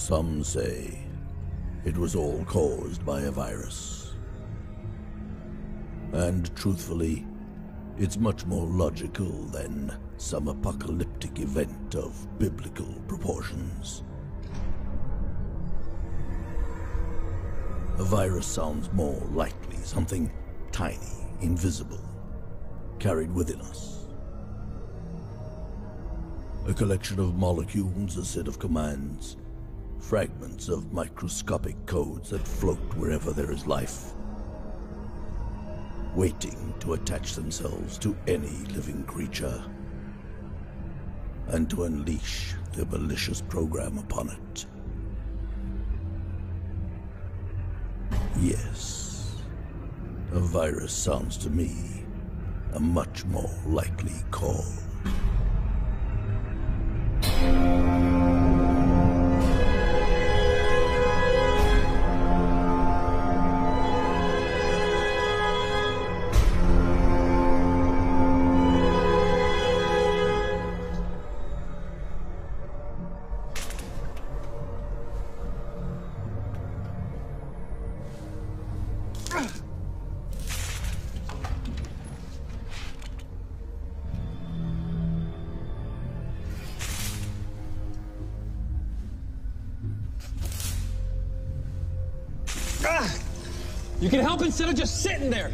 Some say it was all caused by a virus. And truthfully, it's much more logical than some apocalyptic event of biblical proportions. A virus sounds more likely something tiny, invisible, carried within us. A collection of molecules, a set of commands, fragments of microscopic codes that float wherever there is life, waiting to attach themselves to any living creature and to unleash their malicious program upon it. Yes, a virus sounds to me a much more likely call. You can help instead of just sitting there.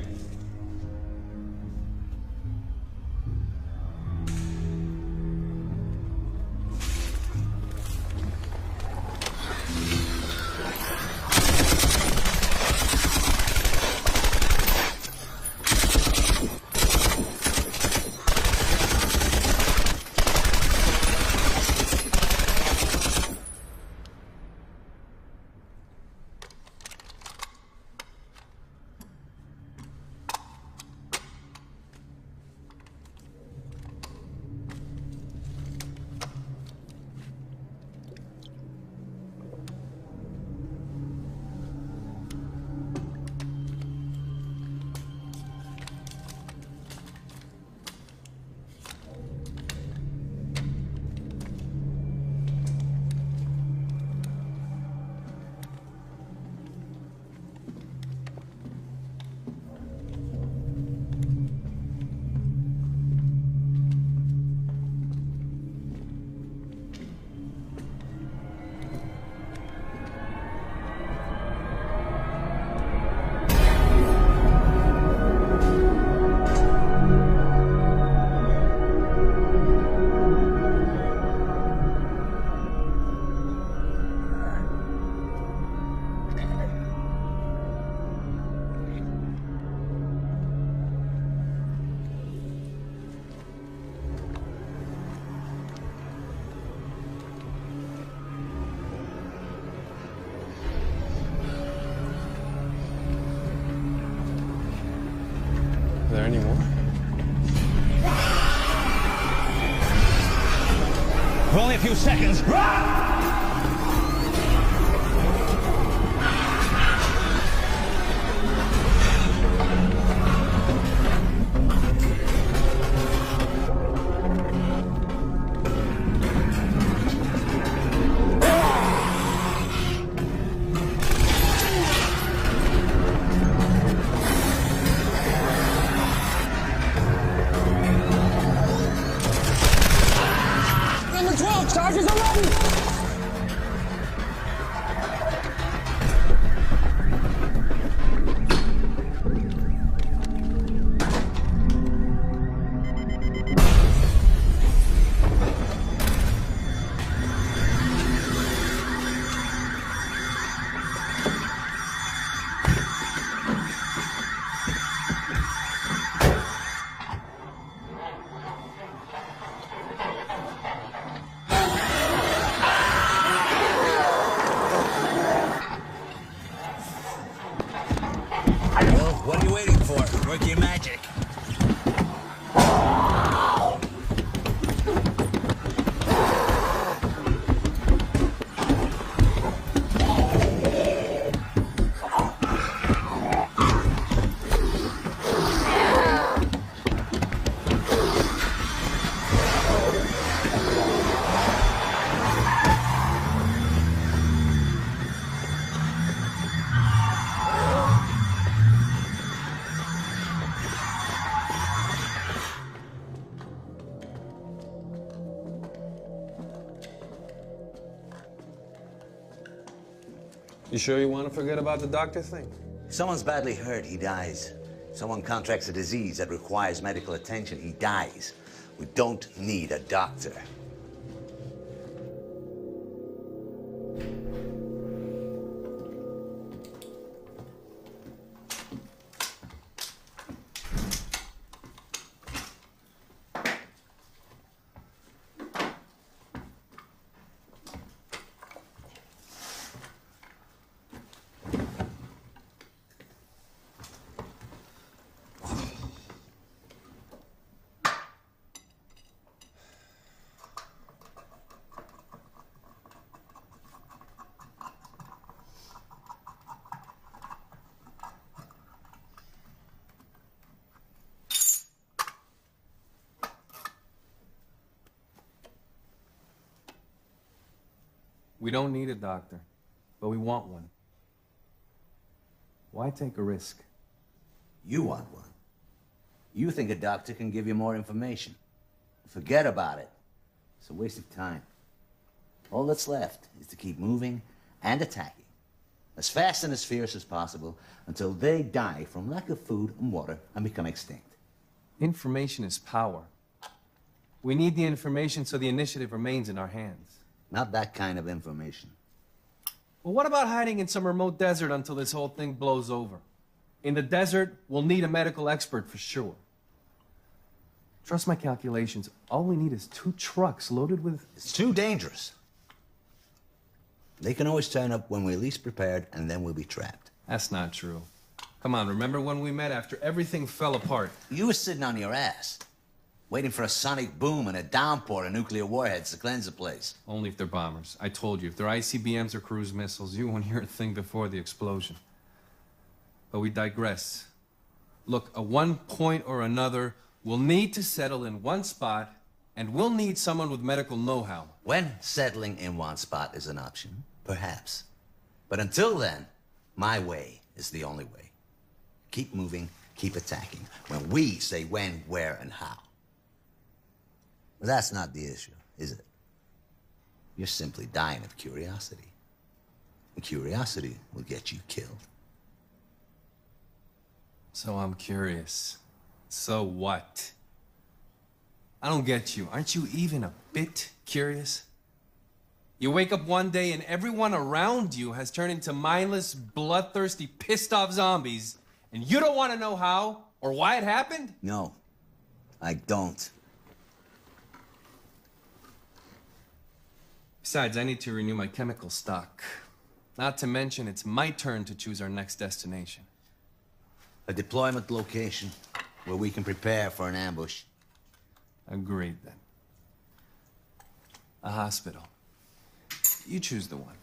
Are there any more? Only a few seconds. Number 12, charges are ready! You sure you want to forget about the doctor thing? If someone's badly hurt, he dies. If someone contracts a disease that requires medical attention, he dies. We don't need a doctor. We don't need a doctor, but we want one. Why take a risk? You want one. You think a doctor can give you more information. Forget about it. It's a waste of time. All that's left is to keep moving and attacking, as fast and as fierce as possible, until they die from lack of food and water and become extinct. Information is power. We need the information so the initiative remains in our hands. Not that kind of information. Well, what about hiding in some remote desert until this whole thing blows over? In the desert, we'll need a medical expert for sure. Trust my calculations. All we need is 2 trucks loaded with... It's too dangerous. They can always turn up when we're least prepared, and then we'll be trapped. That's not true. Come on, remember when we met after everything fell apart? You were sitting on your ass, waiting for a sonic boom and a downpour of nuclear warheads to cleanse the place. Only if they're bombers. I told you, if they're ICBMs or cruise missiles, you won't hear a thing before the explosion. But we digress. Look, at one point or another, we'll need to settle in one spot, and we'll need someone with medical know-how. When settling in one spot is an option, perhaps. But until then, my way is the only way. Keep moving, keep attacking, when we say when, where, and how. But that's not the issue, is it? You're simply dying of curiosity. And curiosity will get you killed. So I'm curious. So what? I don't get you. Aren't you even a bit curious? You wake up one day and everyone around you has turned into mindless, bloodthirsty, pissed-off zombies, and you don't want to know how or why it happened? No, I don't. Besides, I need to renew my chemical stock. Not to mention, it's my turn to choose our next destination. A deployment location where we can prepare for an ambush. Agreed, then. A hospital. You choose the one.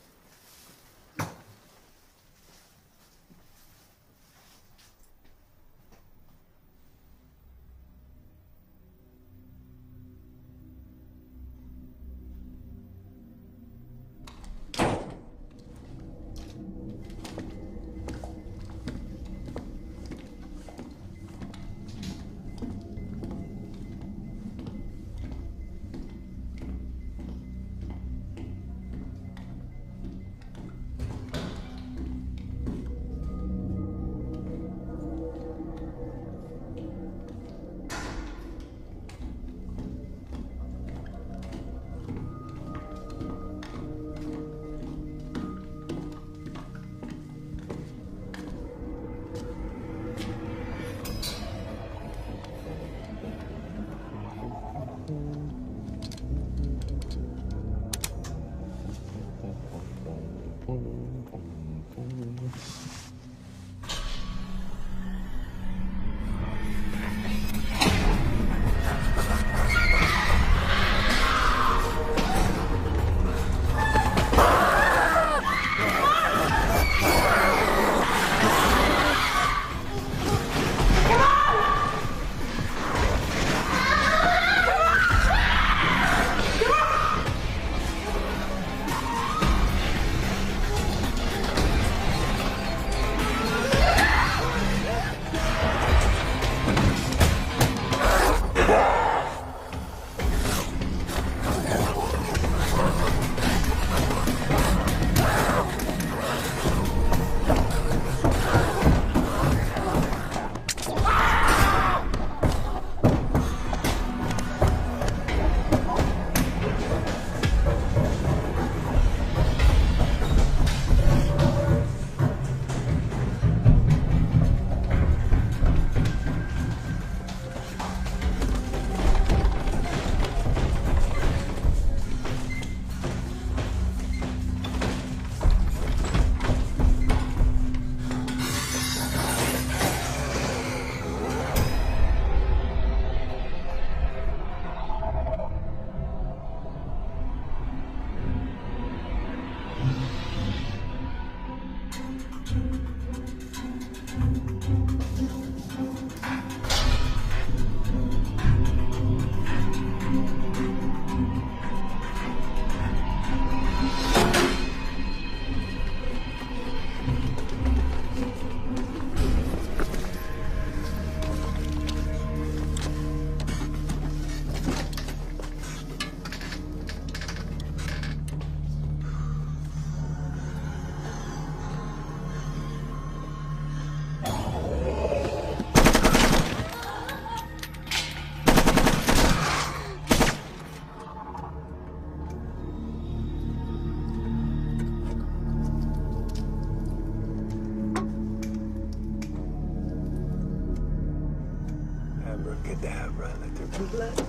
complex.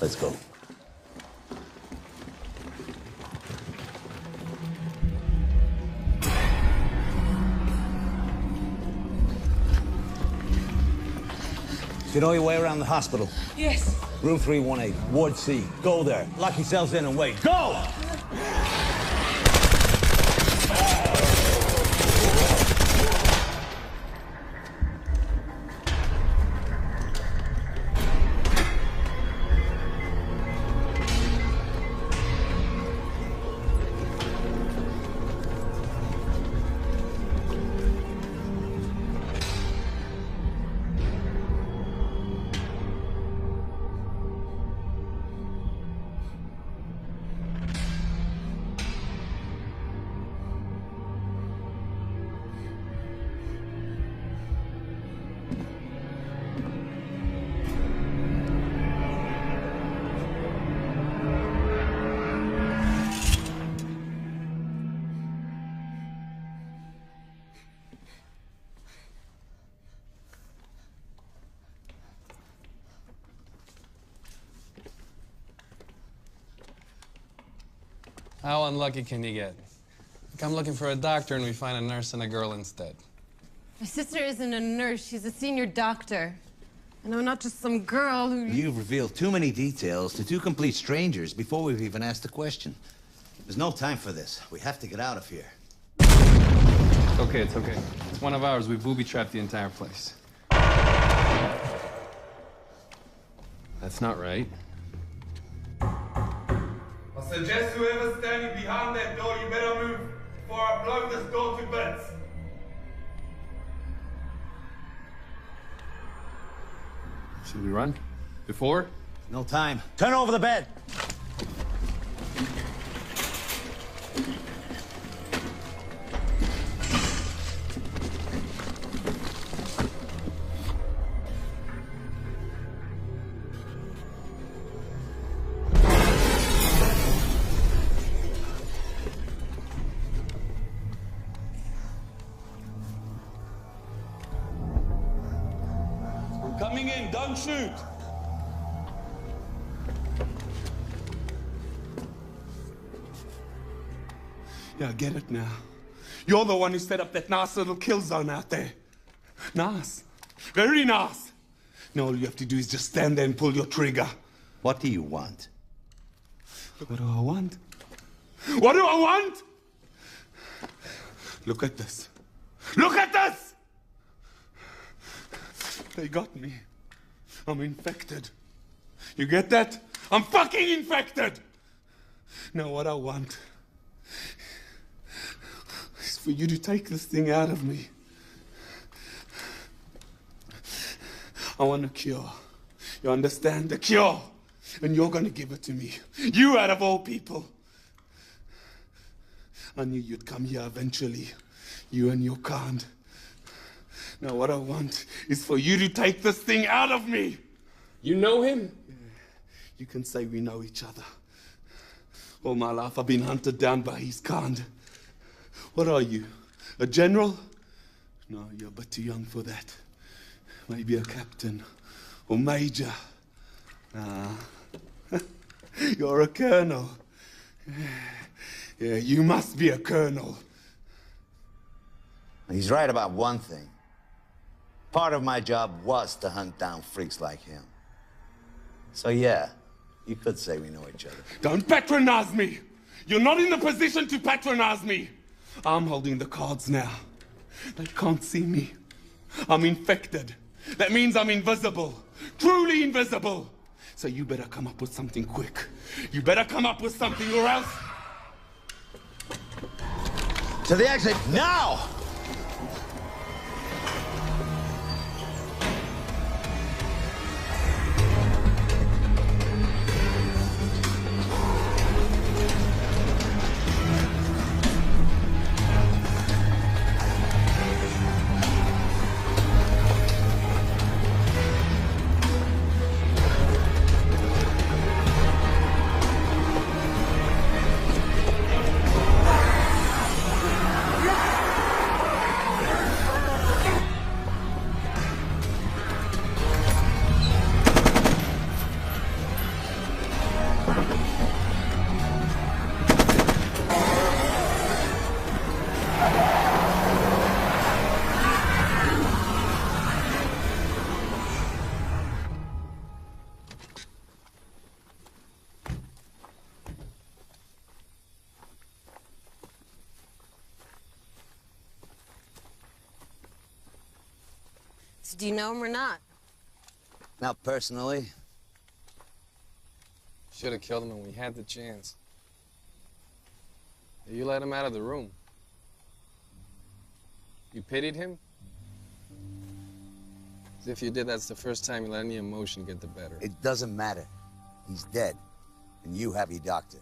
Let's go. You know your way around the hospital? Yes. Room 318, Ward C. Go there. Lock yourselves in and wait. Go! How unlucky can you get? Come looking for a doctor and we find a nurse and a girl instead. My sister isn't a nurse, she's a senior doctor. And I'm not just some girl who... You've revealed too many details to two complete strangers before we've even asked the question. There's no time for this. We have to get out of here. It's okay, it's okay. It's one of ours. We booby-trapped the entire place. That's not right. I suggest whoever's standing behind that door, you better move before I blow this door to bits. Should we run? Before? No time. Turn over the bed. Coming in, don't shoot. Yeah, I get it now. You're the one who set up that nice little kill zone out there. Nice. Very nice. Now all you have to do is just stand there and pull your trigger. What do you want? What do I want? What do I want? Look at this. Look at this! They got me. I'm infected. You get that? I'm fucking infected! Now what I want is for you to take this thing out of me. I want a cure. You understand? A cure! And you're gonna give it to me. You out of all people. I knew you'd come here eventually. You and your kind. Now what I want is for you to take this thing out of me. You know him? Yeah. You can say we know each other. All my life I've been hunted down by his kind. What are you? A general? No, you're but too young for that. Maybe a captain or major. You're a colonel. Yeah, you must be a colonel. He's right about one thing. Part of my job was to hunt down freaks like him. So yeah, you could say we know each other. Don't patronize me! You're not in the position to patronize me! I'm holding the cards now. They can't see me. I'm infected. That means I'm invisible. Truly invisible. So you better come up with something quick. You better come up with something or else... To the exit, now! So do you know him or not? Not personally. Should have killed him when we had the chance. You let him out of the room. You pitied him? As if you did, that's the first time you let any emotion get the better. It doesn't matter. He's dead. And you have your doctor.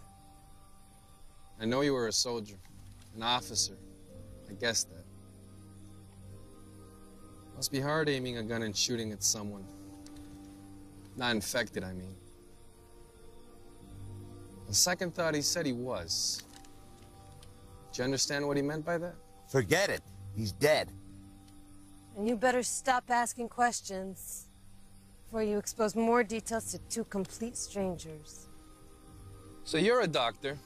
I know you were a soldier, an officer. I guessed that. Must be hard aiming a gun and shooting at someone. Not infected, I mean. On second thought, he said he was. Do you understand what he meant by that? Forget it. He's dead. And you better stop asking questions before you expose more details to two complete strangers. So you're a doctor.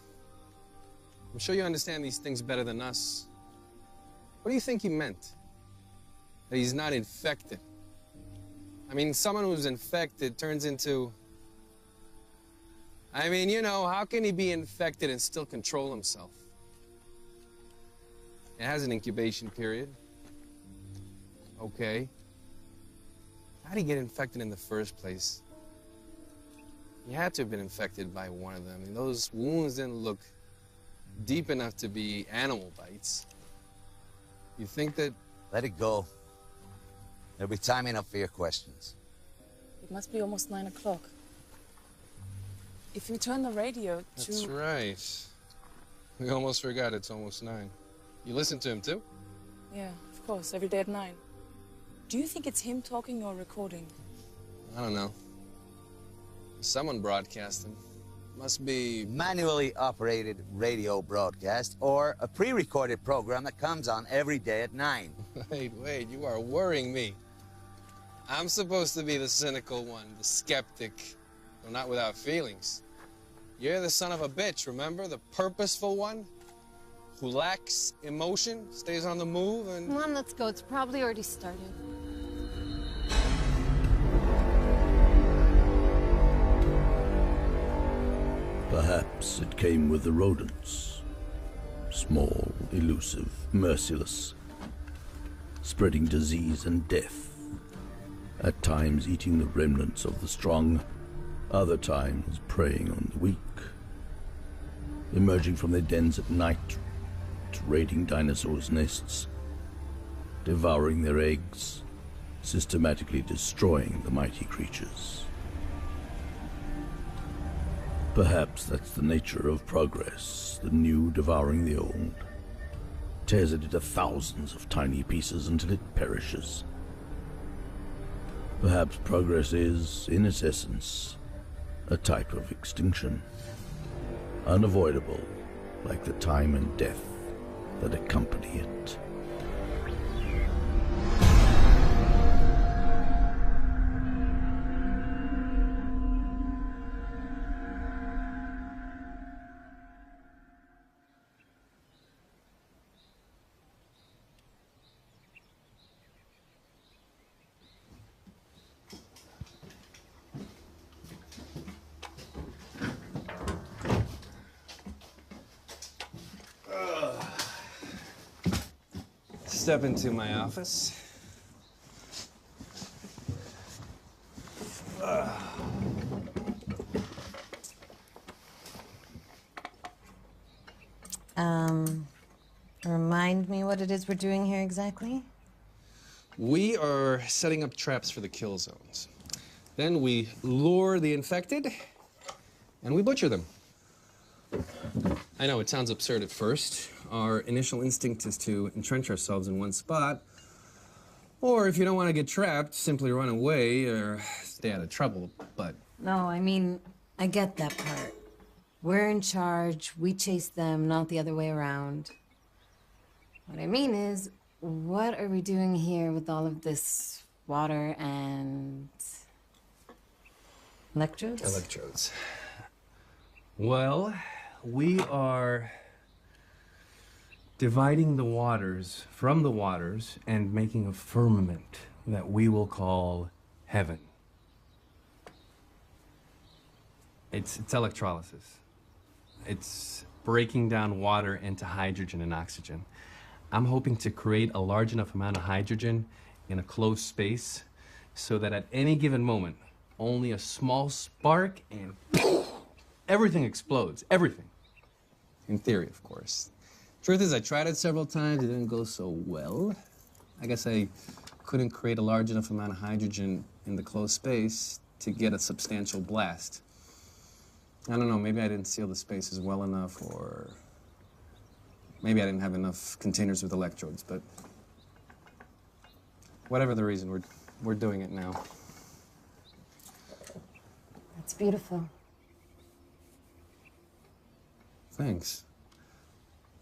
I'm sure you understand these things better than us. What do you think he meant? That he's not infected? I mean, someone who's infected turns into... I mean, you know, how can he be infected and still control himself? It has an incubation period. Okay. How did he get infected in the first place? He had to have been infected by one of them. Those wounds didn't look deep enough to be animal bites. You think that... Let it go. There'll be time enough for your questions. It must be almost 9 o'clock. If we turn the radio to... That's right. We almost forgot it's almost 9. You listen to him too? Yeah, of course, every day at 9. Do you think it's him talking or recording? I don't know. Someone broadcasting. Must be... Manually operated radio broadcast or a pre-recorded program that comes on every day at 9. Wait, you are worrying me. I'm supposed to be the cynical one, the skeptic, though not without feelings. You're the son of a bitch, remember? The purposeful one? Who lacks emotion, stays on the move, and... Come on, let's go. It's probably already started. Perhaps it came with the rodents. Small, elusive, merciless, spreading disease and death. At times eating the remnants of the strong, other times preying on the weak. Emerging from their dens at night, raiding dinosaurs' nests, devouring their eggs, systematically destroying the mighty creatures. Perhaps that's the nature of progress, the new devouring the old. Tears it into thousands of tiny pieces until it perishes. Perhaps progress is, in its essence, a type of extinction. Unavoidable, like the time and death that accompany it. Step into my office. Remind me what it is we're doing here exactly? We are setting up traps for the kill zones. Then we lure the infected, and we butcher them. I know, it sounds absurd at first. Our initial instinct is to entrench ourselves in one spot. Or if you don't want to get trapped, simply run away or stay out of trouble, but... No, I mean, I get that part. We're in charge, we chase them, not the other way around. What I mean is, what are we doing here with all of this water and... electrodes? Electrodes. Well, we are dividing the waters from the waters and making a firmament that we will call heaven. It's electrolysis. It's breaking down water into hydrogen and oxygen. I'm hoping to create a large enough amount of hydrogen in a closed space so that at any given moment, only a small spark and everything explodes. Everything. In theory, of course. Truth is, I tried it several times. It didn't go so well. I guess I couldn't create a large enough amount of hydrogen in the closed space to get a substantial blast. I don't know, maybe I didn't seal the spaces well enough, or maybe I didn't have enough containers with electrodes, but whatever the reason, we're doing it now. That's beautiful. Thanks.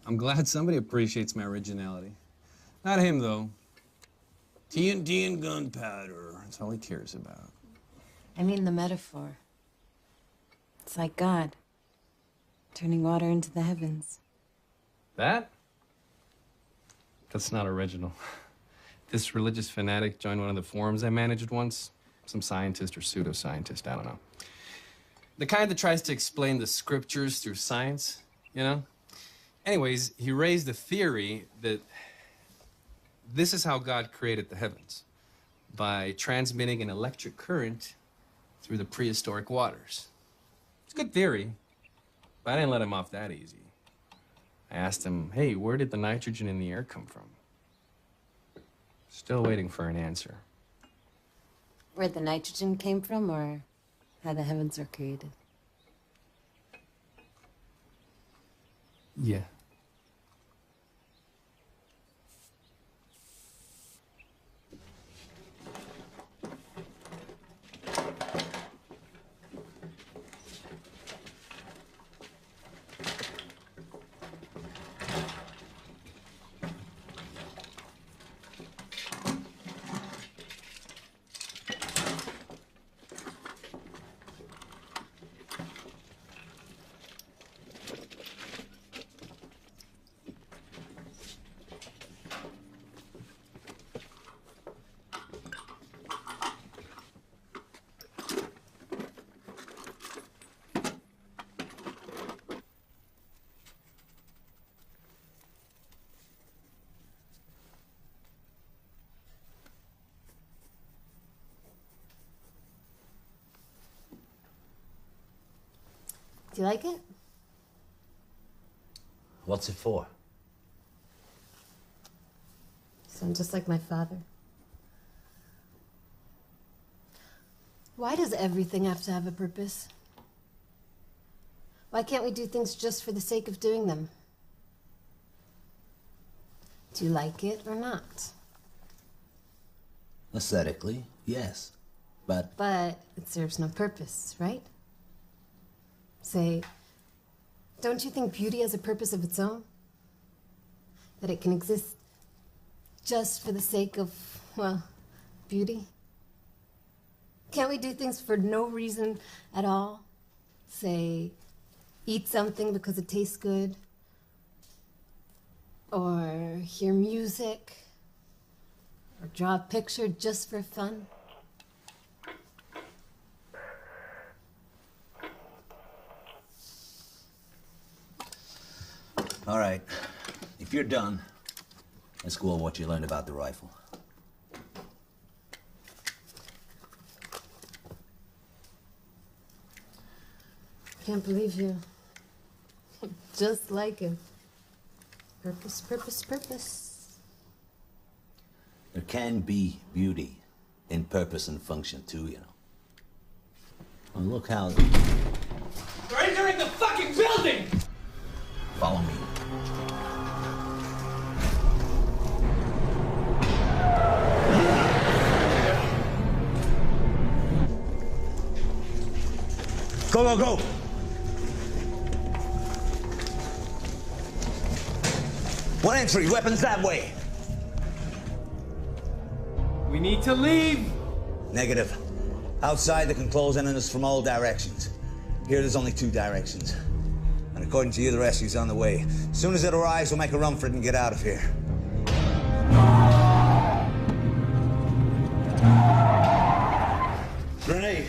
I'm glad somebody appreciates my originality. Not him, though. TNT and gunpowder. That's all he cares about. I mean the metaphor. It's like God, turning water into the heavens. That's not original. This religious fanatic joined one of the forums I managed once. Some scientist or pseudoscientist, I don't know. The kind that tries to explain the scriptures through science, you know? Anyways, he raised the theory that this is how God created the heavens, by transmitting an electric current through the prehistoric waters. It's a good theory, but I didn't let him off that easy. I asked him, hey, where did the nitrogen in the air come from? Still waiting for an answer. Where the nitrogen came from, or how the heavens were created? Yeah. Do you like it? What's it for? Sound just like my father. Why does everything have to have a purpose? Why can't we do things just for the sake of doing them? Do you like it or not? Aesthetically, yes. But it serves no purpose, right? Say, don't you think beauty has a purpose of its own? That it can exist just for the sake of, well, beauty? Can't we do things for no reason at all? Say, eat something because it tastes good, or hear music, or draw a picture just for fun? all right, if you're done, let's go over what you learned about the rifle. Can't believe you. Just like him. Purpose, purpose, purpose. There can be beauty in purpose and function too, you know. Well, look how... They're entering the fucking building! Follow me. Go, go, go! One entry, weapons that way. We need to leave! Negative. Outside, they can close in on us from all directions. Here, there's only 2 directions. And according to you, the rescue's on the way. As soon as it arrives, we'll make a run for it and get out of here. Grenade.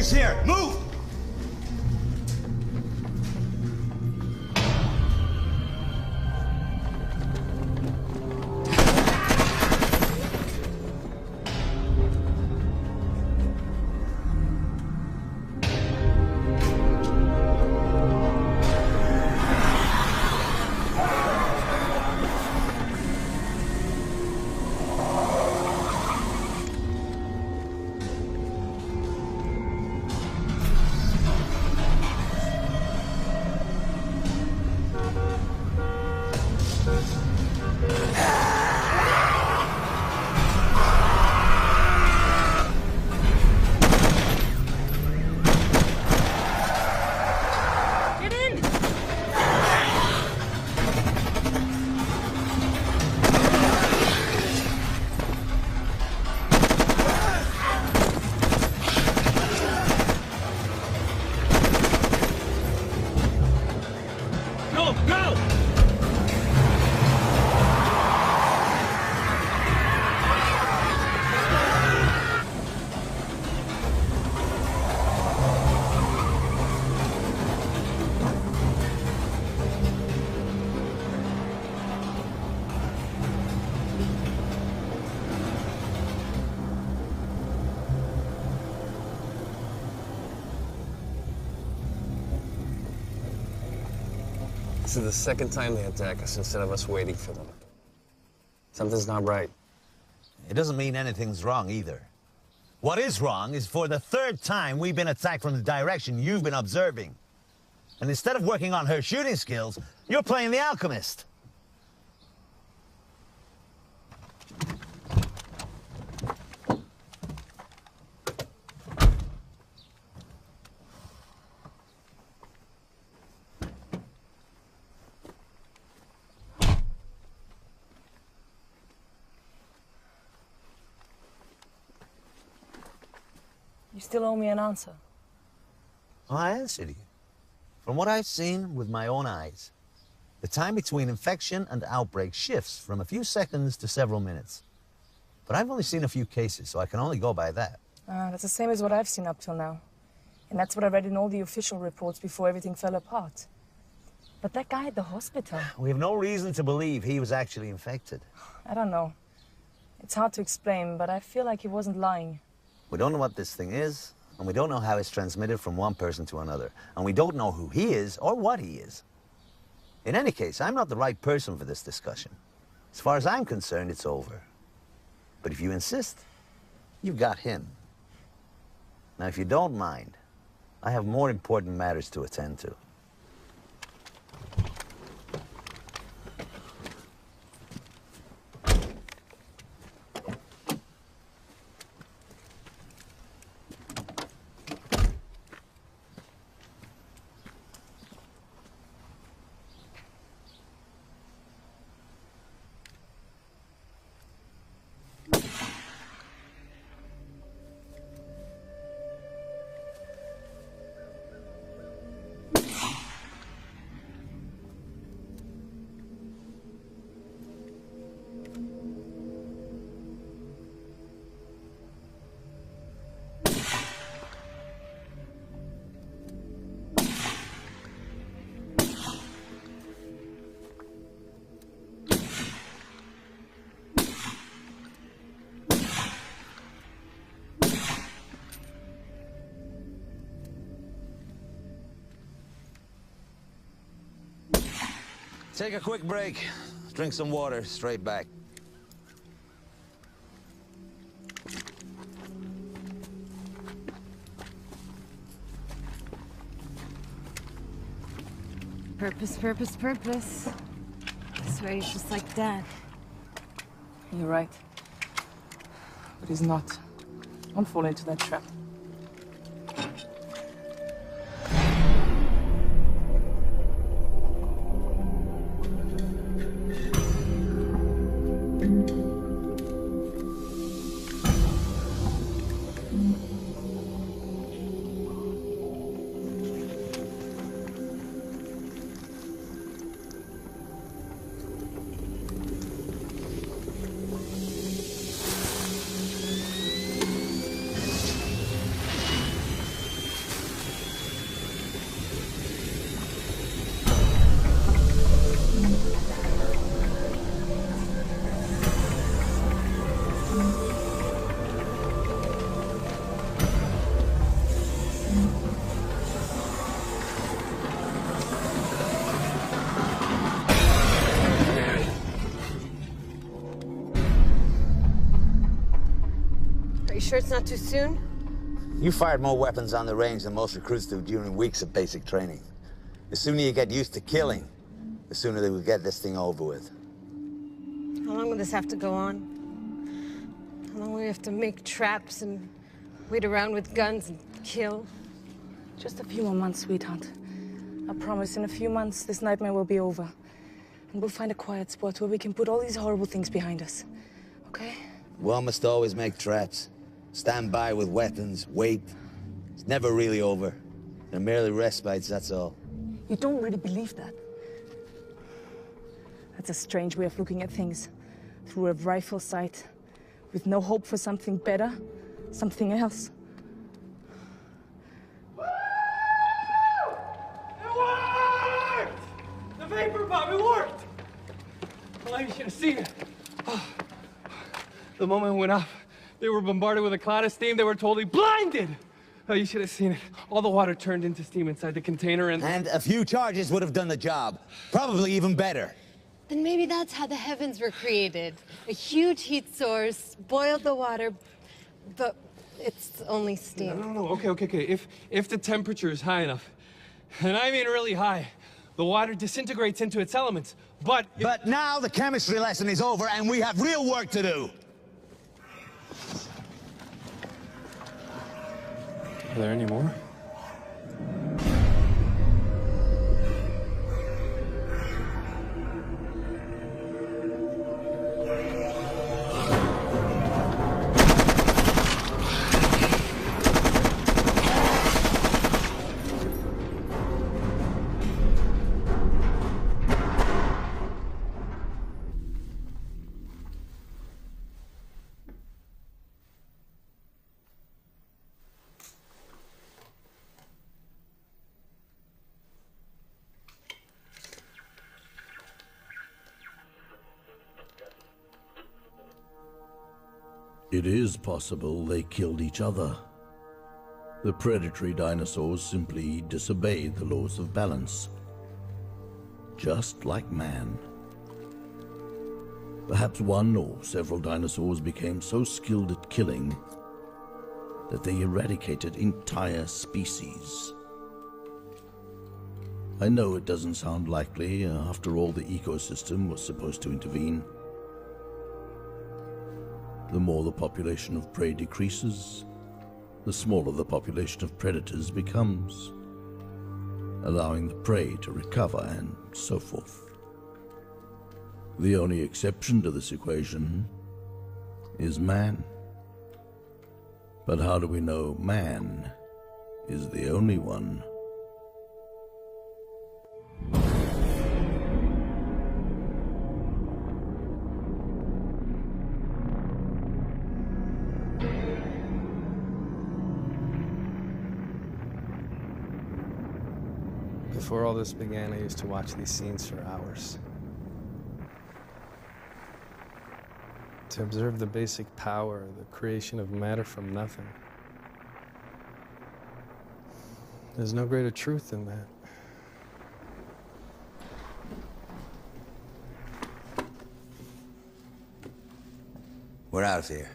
Target's here! Move! This is the second time they attack us instead of us waiting for them. Something's not right. It doesn't mean anything's wrong either. What is wrong is for the third time we've been attacked from the direction you've been observing. And instead of working on her shooting skills, you're playing the alchemist. You still owe me an answer. Well, I answered you. From what I've seen with my own eyes, the time between infection and outbreak shifts from a few seconds to several minutes. But I've only seen a few cases, so I can only go by that. That's the same as what I've seen up till now. And that's what I read in all the official reports before everything fell apart. But that guy at the hospital... We have no reason to believe he was actually infected. I don't know. It's hard to explain, but I feel like he wasn't lying. We don't know what this thing is, and we don't know how it's transmitted from one person to another. And we don't know who he is or what he is. In any case, I'm not the right person for this discussion. As far as I'm concerned, it's over. But if you insist, you've got him. Now, if you don't mind, I have more important matters to attend to. Take a quick break, drink some water, straight back. Purpose, purpose, purpose. I swear he's just like Dad. You're right. But he's not. Don't fall into that trap. you sure it's not too soon? You fired more weapons on the range than most recruits do during weeks of basic training. The sooner you get used to killing, the sooner they will get this thing over with. How long will this have to go on? How long will we have to make traps and wait around with guns and kill? Just a few more months, sweetheart. I promise in a few months this nightmare will be over. And we'll find a quiet spot where we can put all these horrible things behind us. Okay? One must always make traps. Stand by with weapons, wait. It's never really over. They're merely respites, that's all. You don't really believe that? That's a strange way of looking at things. Through a rifle sight, with no hope for something better, something else. The vapor bomb, it worked! Well, you should have seen it. Oh. The moment it went up, they were bombarded with a cloud of steam. They were totally blinded! Oh, you should have seen it. All the water turned into steam inside the container and... And a few charges would have done the job. Probably even better. Then maybe that's how the heavens were created. A huge heat source, boiled the water, but it's only steam. No. Okay. If the temperature is high enough, and I mean really high, the water disintegrates into its elements, but... But now the chemistry lesson is over and we have real work to do. Are there any more? It is possible they killed each other. The predatory dinosaurs simply disobeyed the laws of balance. Just like man. Perhaps one or several dinosaurs became so skilled at killing that they eradicated entire species. I know it doesn't sound likely. After all, the ecosystem was supposed to intervene. The more the population of prey decreases, the smaller the population of predators becomes, allowing the prey to recover and so forth. The only exception to this equation is man. But how do we know man is the only one? Before all this began, I used to watch these scenes for hours. To observe the basic power, the creation of matter from nothing. There's no greater truth than that. We're out of here.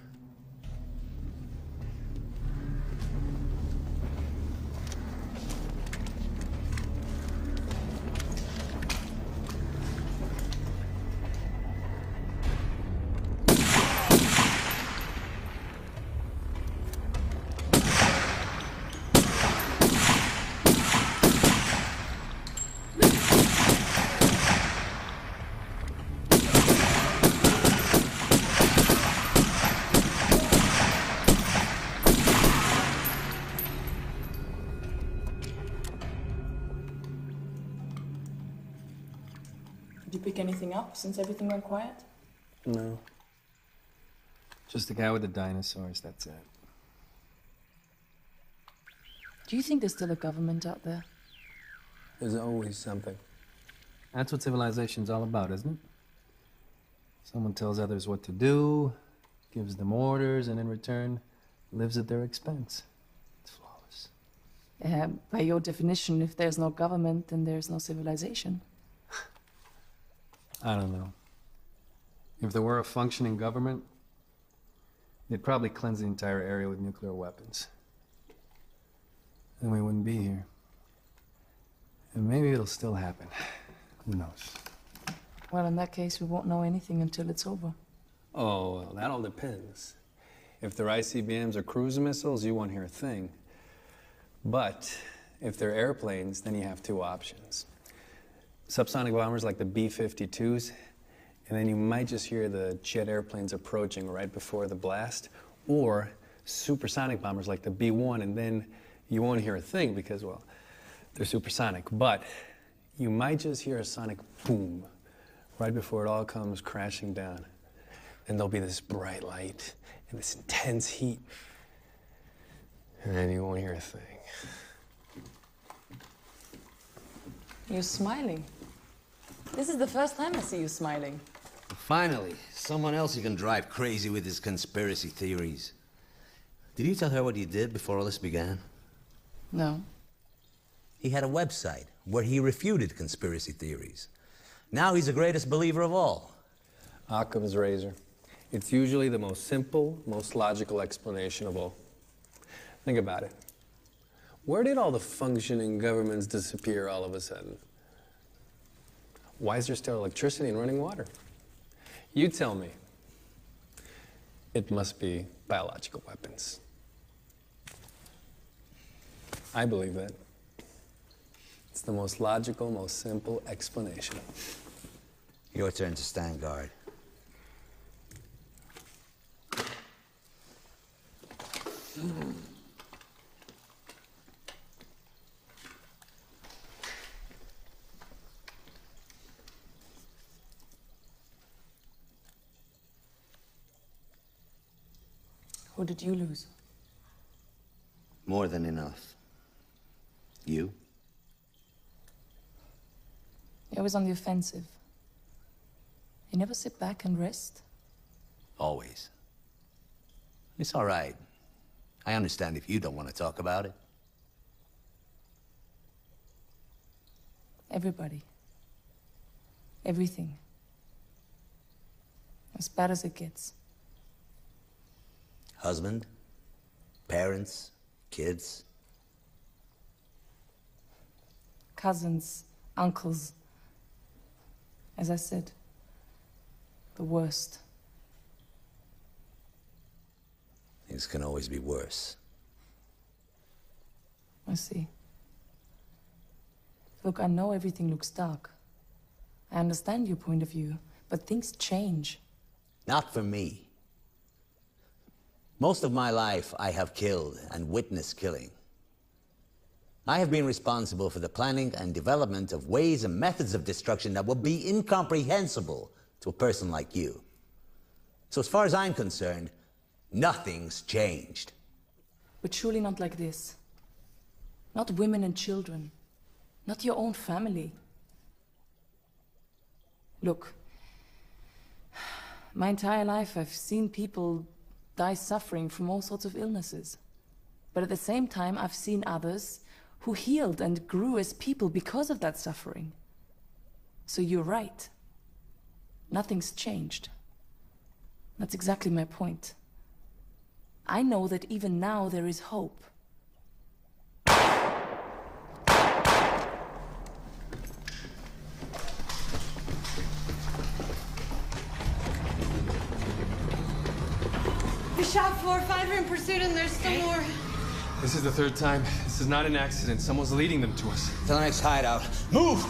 Did you pick anything up since everything went quiet? No. Just the guy with the dinosaurs, that's it. Do you think there's still a government out there? There's always something. That's what civilization's all about, isn't it? Someone tells others what to do, gives them orders, and in return, lives at their expense. It's flawless. By your definition, if there's no government, then there's no civilization. I don't know. If there were a functioning government, They'd probably cleanse the entire area with nuclear weapons. Then we wouldn't be here. And maybe it'll still happen. Who knows? Well, in that case, we won't know anything until it's over. Oh, well, that all depends. If they're ICBMs or cruise missiles, you won't hear a thing. But if they're airplanes, then you have two options. Subsonic bombers like the B-52s, and then you might just hear the jet airplanes approaching right before the blast, or supersonic bombers like the B-1, and then you won't hear a thing because, well, they're supersonic. But you might just hear a sonic boom right before it all comes crashing down. And there'll be this bright light and this intense heat, and then you won't hear a thing. You're smiling. This is the first time I see you smiling. Finally, someone else who can drive crazy with his conspiracy theories. Did you tell her what you did before all this began? No. He had a website where he refuted conspiracy theories. Now he's the greatest believer of all. Occam's razor. It's usually the most simple, most logical explanation of all. Think about it. Where did all the functioning governments disappear all of a sudden? Why is there still electricity and running water? You tell me. It must be biological weapons. I believe that. It's the most logical, most simple explanation. Your turn to stand guard. Who did you lose? More than enough. You? You're always on the offensive. You never sit back and rest? Always. It's all right. I understand if you don't want to talk about it. Everybody. Everything. As bad as it gets. Husband? Parents? Kids? Cousins, uncles. As I said, the worst. Things can always be worse. I see. Look, I know everything looks dark. I understand your point of view, but things change. Not for me. Most of my life, I have killed and witnessed killing. I have been responsible for the planning and development of ways and methods of destruction that would be incomprehensible to a person like you. So as far as I'm concerned, nothing's changed. But surely not like this. Not women and children. Not your own family. Look, my entire life I've seen people die suffering from all sorts of illnesses. But at the same time, I've seen others who healed and grew as people because of that suffering. So you're right. Nothing's changed. That's exactly my point. I know that even now there is hope. We shot 4 or 5 are in pursuit and there's still more. This is the third time. This is not an accident. Someone's leading them to us. To the next hideout. Move!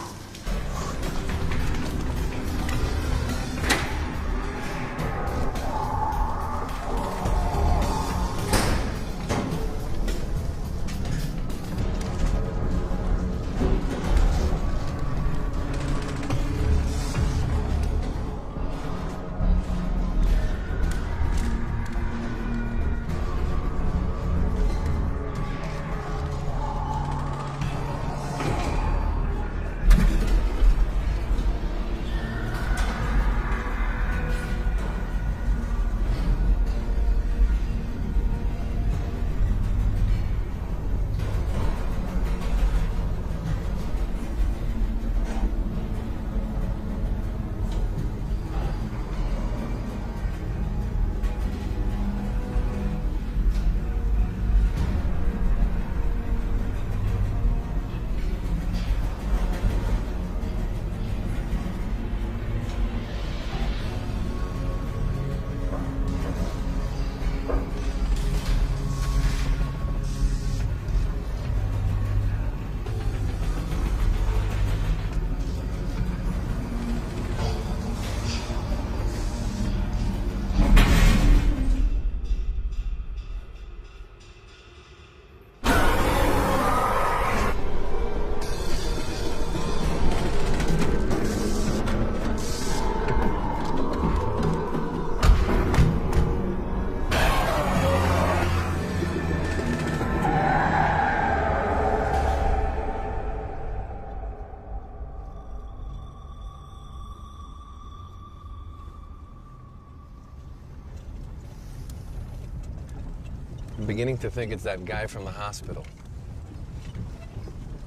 I'm beginning to think it's that guy from the hospital.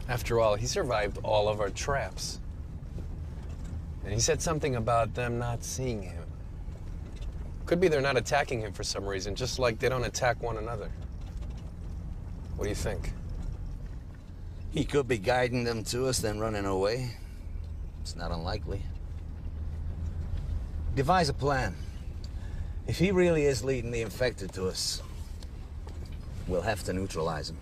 After all, he survived all of our traps. And he said something about them not seeing him. Could be they're not attacking him for some reason, just like they don't attack one another. What do you think? He could be guiding them to us, then running away. It's not unlikely. Devise a plan. If he really is leading the infected to us, we'll have to neutralize him.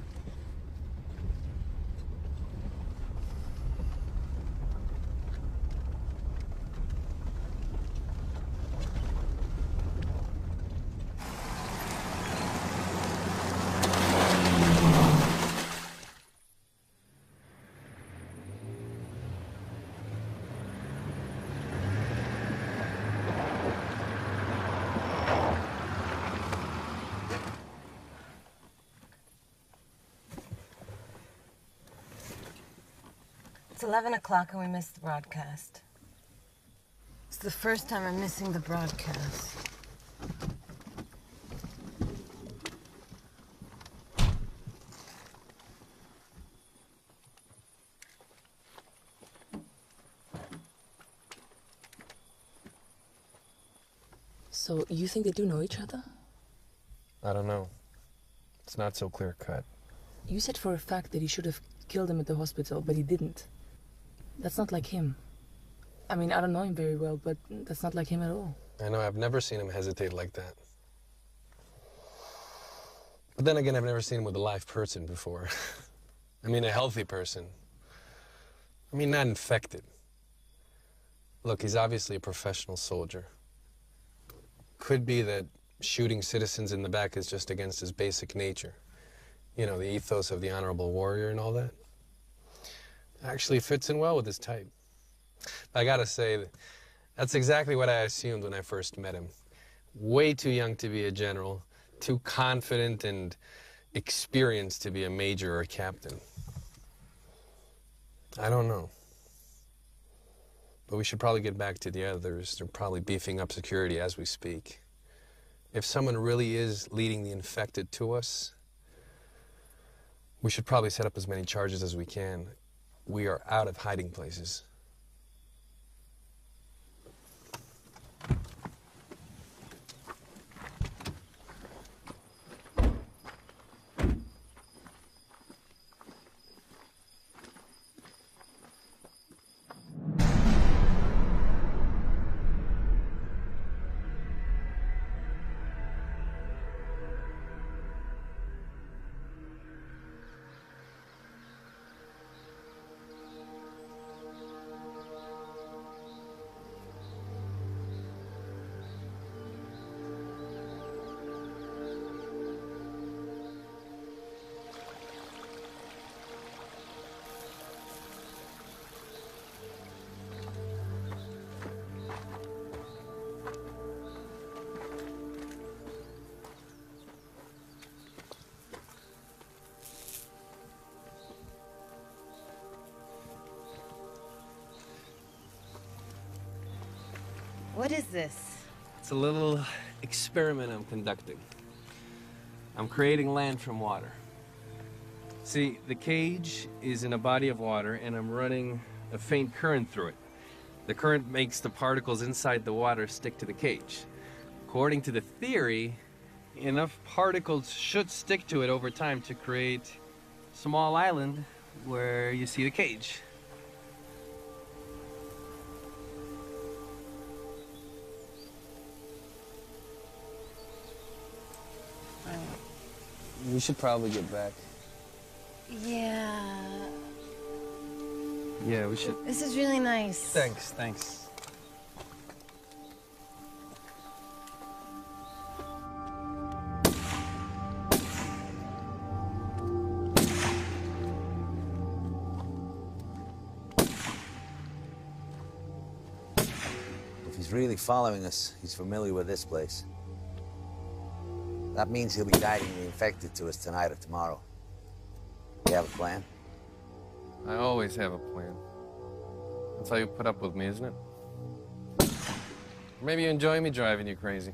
It's 11 o'clock and we missed the broadcast. It's the first time I'm missing the broadcast. So, you think they do know each other? I don't know. It's not so clear-cut. You said for a fact that he should have killed him at the hospital, but he didn't. That's not like him. I mean, I don't know him very well, but that's not like him at all. I know, I've never seen him hesitate like that. But then again, I've never seen him with a live person before. I mean, a healthy person. I mean, not infected. Look, he's obviously a professional soldier. Could be that shooting citizens in the back is just against his basic nature. You know, the ethos of the honorable warrior and all that. Actually fits in well with his type. I gotta say, that's exactly what I assumed when I first met him. Way too young to be a general, too confident and experienced to be a major or a captain. I don't know. But we should probably get back to the others. They're probably beefing up security as we speak. If someone really is leading the infected to us, we should probably set up as many charges as we can. We are out of hiding places. What is this? It's a little experiment I'm conducting. I'm creating land from water. See, the cage is in a body of water, and I'm running a faint current through it. The current makes the particles inside the water stick to the cage. According to the theory, enough particles should stick to it over time to create a small island where you see the cage. We should probably get back. Yeah. Yeah, we should. This is really nice. Thanks. If he's really following us, he's familiar with this place. That means he'll be guiding the infected to us tonight or tomorrow. You have a plan? I always have a plan. That's how you put up with me, isn't it? Maybe you enjoy me driving you crazy.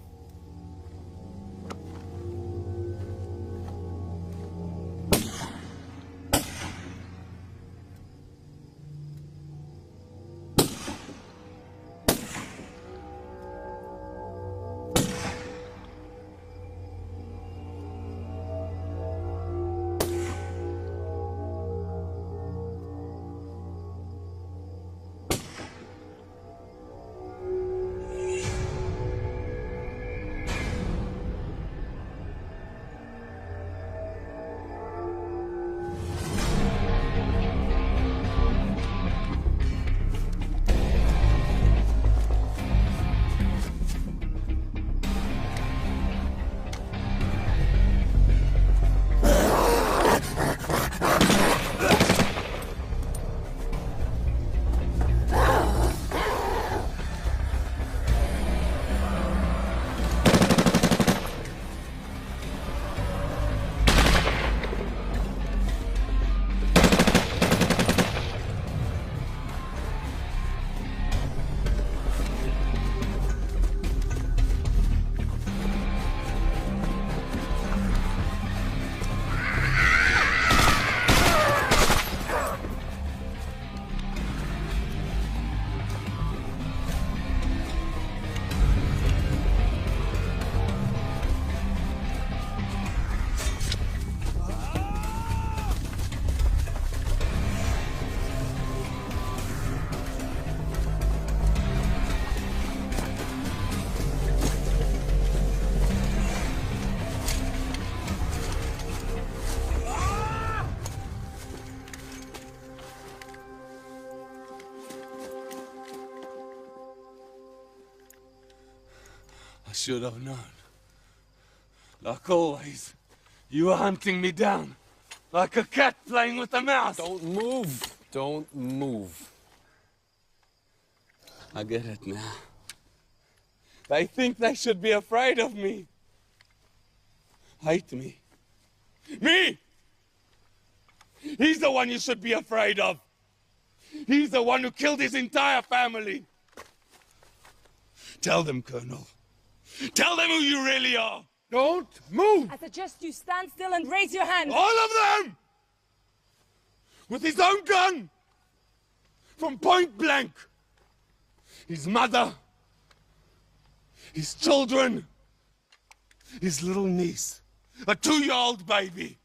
should have known. Like always, you were hunting me down. Like a cat playing with a mouse. Don't move. Don't move. I get it now. They think they should be afraid of me. Hate me. Me! He's the one you should be afraid of. He's the one who killed his entire family. Tell them, Colonel. Tell them who you really are. Don't move! I suggest you stand still and raise your hand. All of them! With his own gun! From point blank! His mother, his children, his little niece, a 2-year-old baby.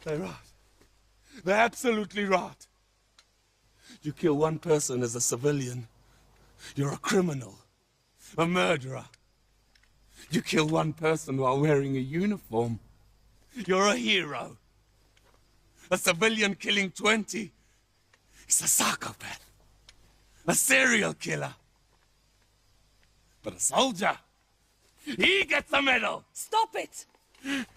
They're right. They're absolutely right. You kill one person as a civilian, you're a criminal, a murderer. You kill one person while wearing a uniform, you're a hero. A civilian killing 20 is a psychopath, a serial killer. But a soldier, he gets a medal. Stop it!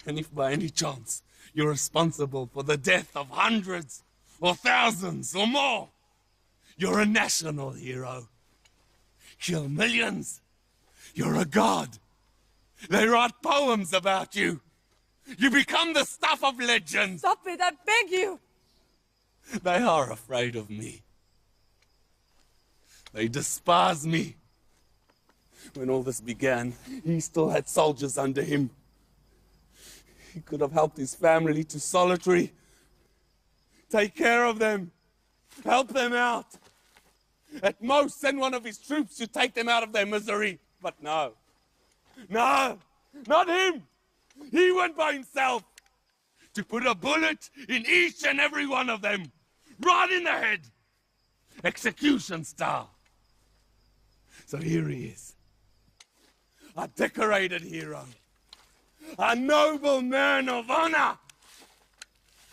And if by any chance you're responsible for the death of hundreds or thousands or more, you're a national hero. Kill millions, you're a god. They write poems about you. You become the stuff of legends. Stop it, I beg you! They are afraid of me. They despise me. When all this began, he still had soldiers under him. He could have helped his family to solitary. Take care of them. Help them out. At most, send one of his troops to take them out of their misery. But no. No, not him. He went by himself to put a bullet in each and every one of them. Right in the head. Execution style. So here he is. A decorated hero. A noble man of honor.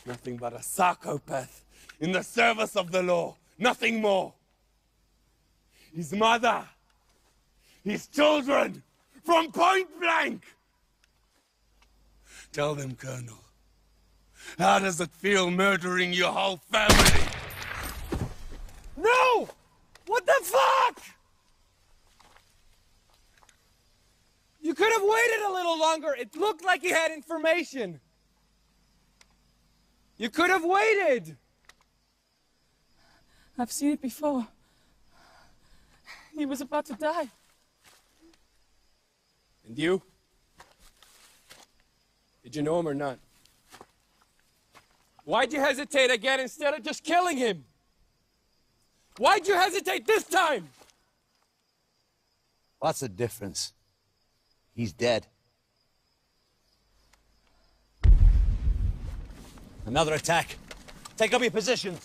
Nothing but a psychopath in the service of the law. Nothing more. His mother. His children. From point blank. Tell them, Colonel. How does it feel murdering your whole family? No! What the fuck? You could have waited a little longer. It looked like he had information. You could have waited. I've seen it before. He was about to die. And you? Did you know him or not? Why'd you hesitate again instead of just killing him? Why'd you hesitate this time? What's the difference? He's dead. Another attack. Take up your positions.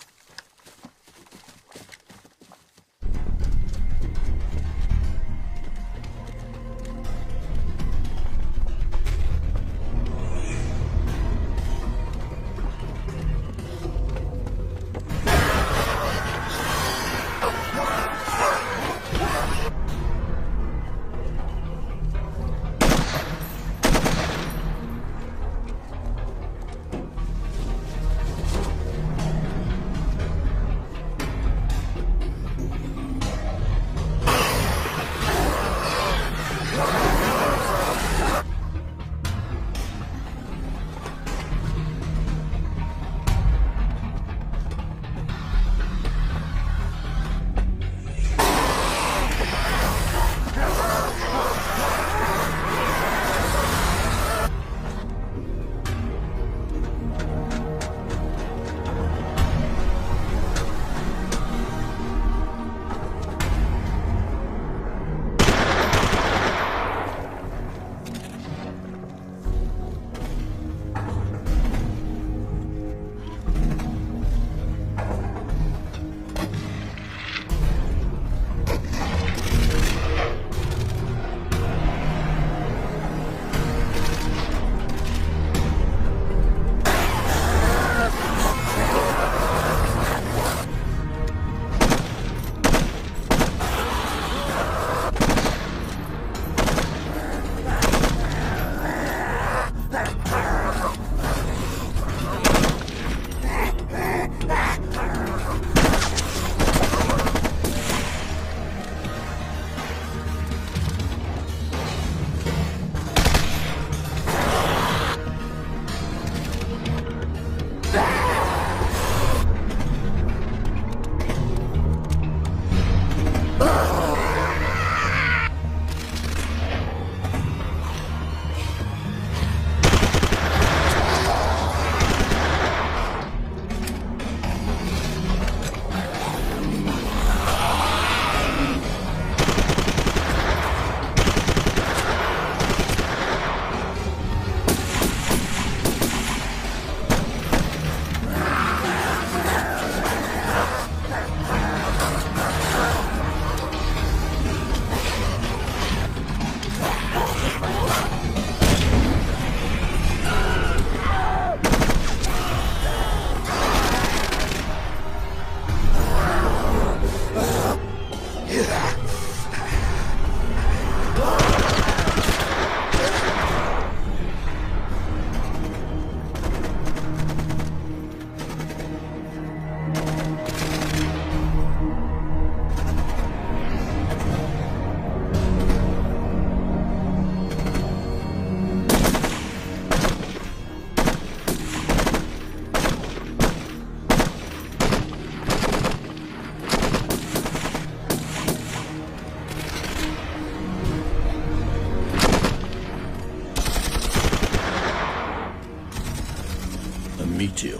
A meteor,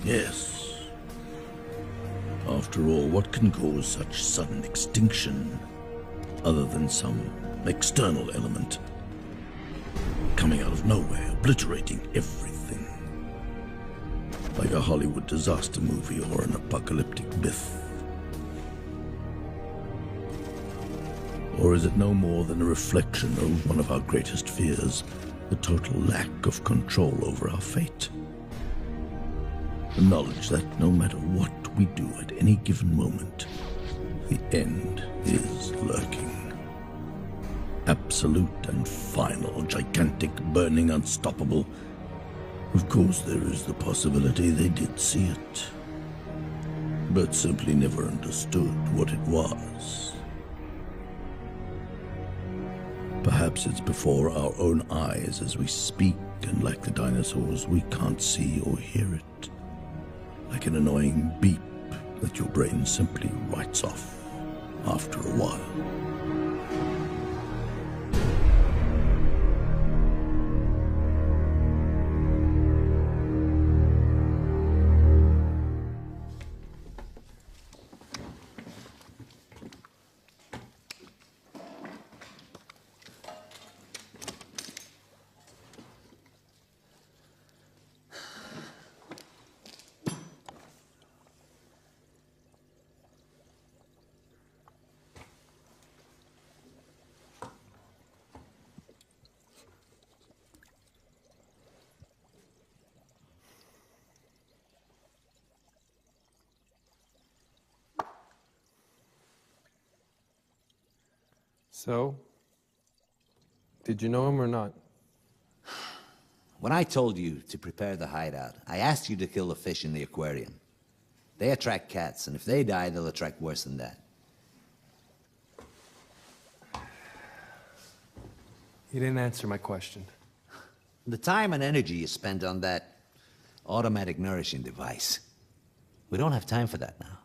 yes. After all, what can cause such sudden extinction other than some external element coming out of nowhere, obliterating everything? Like a Hollywood disaster movie or an apocalyptic myth. Or is it no more than a reflection of one of our greatest fears, the total lack of control over our fate? The knowledge that no matter what we do at any given moment, the end is lurking. Absolute and final, gigantic, burning, unstoppable. Of course, there is the possibility they did see it, but simply never understood what it was. Perhaps it's before our own eyes as we speak, and like the dinosaurs, we can't see or hear it. Like an annoying beep that your brain simply writes off after a while. So, did you know him or not? When I told you to prepare the hideout, I asked you to kill the fish in the aquarium. They attract cats, and if they die, they'll attract worse than that. You didn't answer my question. The time and energy you spent on that automatic nourishing device. We don't have time for that now.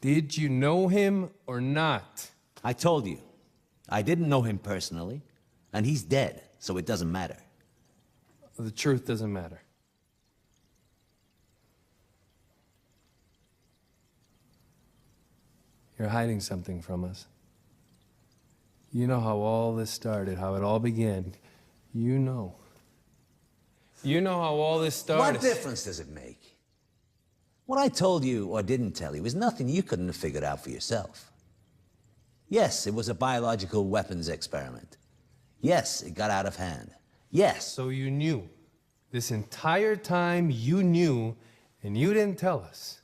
Did you know him or not? I told you. I didn't know him personally, and he's dead, so it doesn't matter. The truth doesn't matter. You're hiding something from us. You know how all this started, how it all began. You know. You know how all this started. What difference does it make? What I told you or didn't tell you is nothing you couldn't have figured out for yourself. Yes, it was a biological weapons experiment. Yes, it got out of hand. Yes. So you knew. This entire time you knew, and you didn't tell us.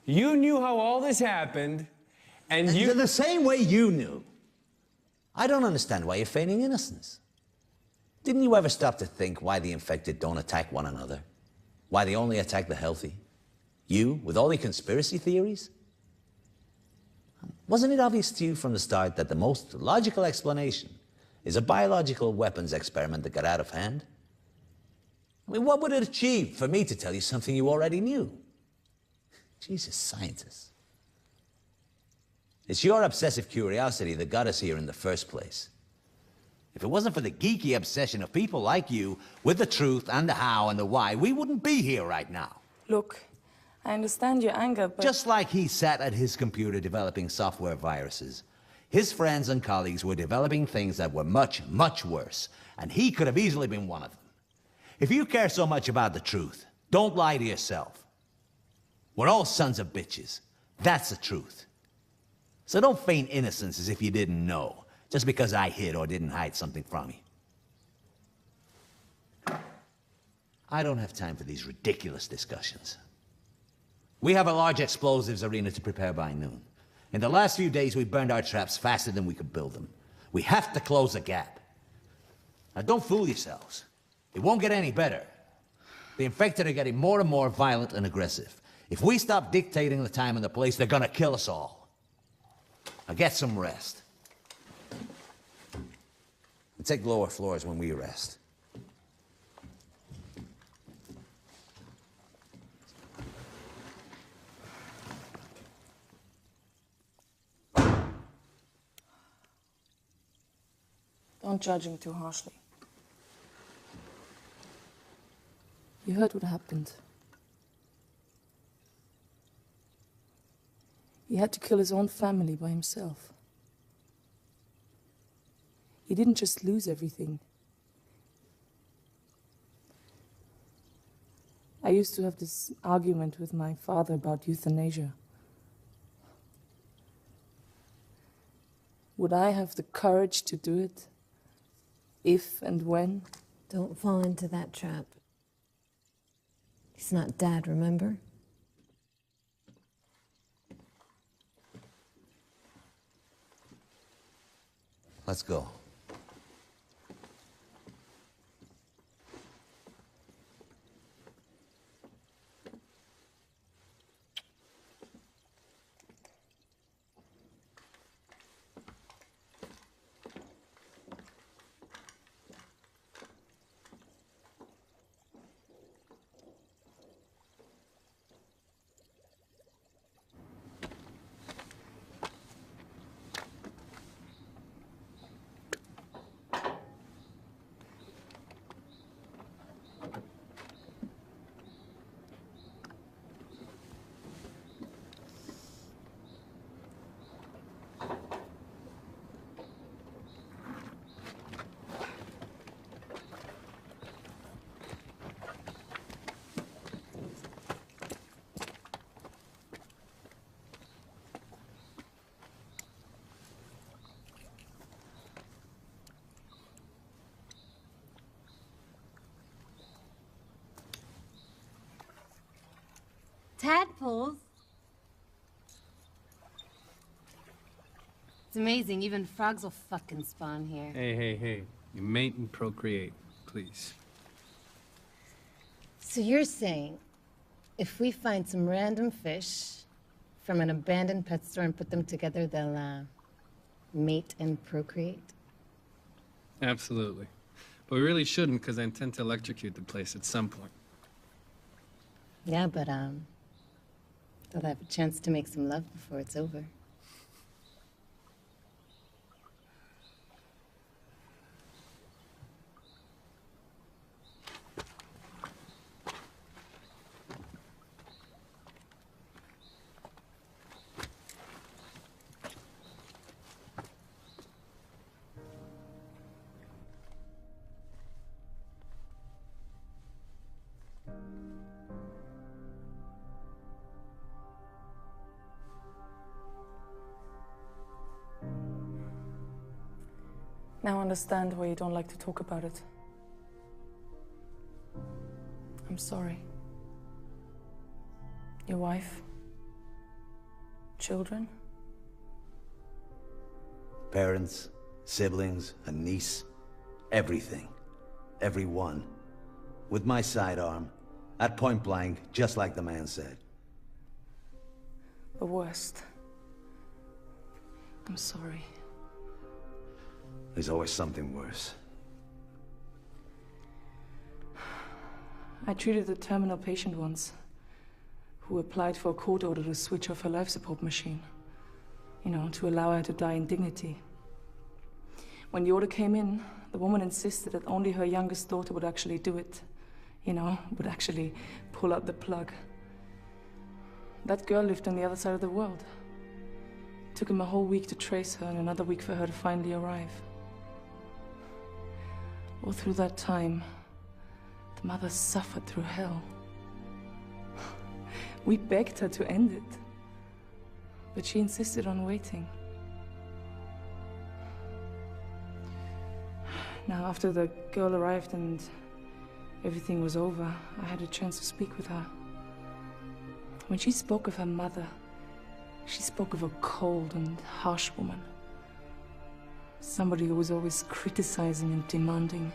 You knew how all this happened, and you... The same way you knew. I don't understand why you're feigning innocence. Didn't you ever stop to think why the infected don't attack one another? Why they only attack the healthy? You, with all the conspiracy theories? Wasn't it obvious to you from the start that the most logical explanation is a biological weapons experiment that got out of hand? I mean, what would it achieve for me to tell you something you already knew? Jesus, scientists. It's your obsessive curiosity that got us here in the first place. If it wasn't for the geeky obsession of people like you with the truth and the how and the why, we wouldn't be here right now. Look, I understand your anger, but... Just like he sat at his computer developing software viruses, his friends and colleagues were developing things that were much, much worse, and he could have easily been one of them. If you care so much about the truth, don't lie to yourself. We're all sons of bitches. That's the truth. So don't feign innocence as if you didn't know, just because I hid or didn't hide something from you. I don't have time for these ridiculous discussions. We have a large explosives arena to prepare by noon. In the last few days, we burned our traps faster than we could build them. We have to close the gap. Now, don't fool yourselves. It won't get any better. The infected are getting more and more violent and aggressive. If we stop dictating the time and the place, they're gonna kill us all. Now get some rest. And take lower floors when we rest. Don't judge him too harshly. You heard what happened. He had to kill his own family by himself. He didn't just lose everything. I used to have this argument with my father about euthanasia. Would I have the courage to do it? If and when? Don't fall into that trap. He's not Dad, remember? Let's go. Tadpoles? It's amazing, even frogs will fucking spawn here. Hey. You mate and procreate, please. So you're saying, if we find some random fish from an abandoned pet store and put them together, they'll, mate and procreate? Absolutely. But we really shouldn't, because I intend to electrocute the place at some point. Yeah, but, they'll have a chance to make some love before it's over. Now I understand why you don't like to talk about it. I'm sorry. Your wife? Children? Parents, siblings, a niece, everything. Everyone. With my sidearm, at point blank, just like the man said. The worst. I'm sorry. There's always something worse. I treated a terminal patient once who applied for a court order to switch off her life support machine. You know, to allow her to die in dignity. When the order came in, the woman insisted that only her youngest daughter would actually do it. You know, would actually pull out the plug. That girl lived on the other side of the world. It took him a whole week to trace her and another week for her to finally arrive. All through that time, the mother suffered through hell. We begged her to end it, but she insisted on waiting. Now, after the girl arrived and everything was over, I had a chance to speak with her. When she spoke of her mother, she spoke of a cold and harsh woman. Somebody who was always criticizing and demanding.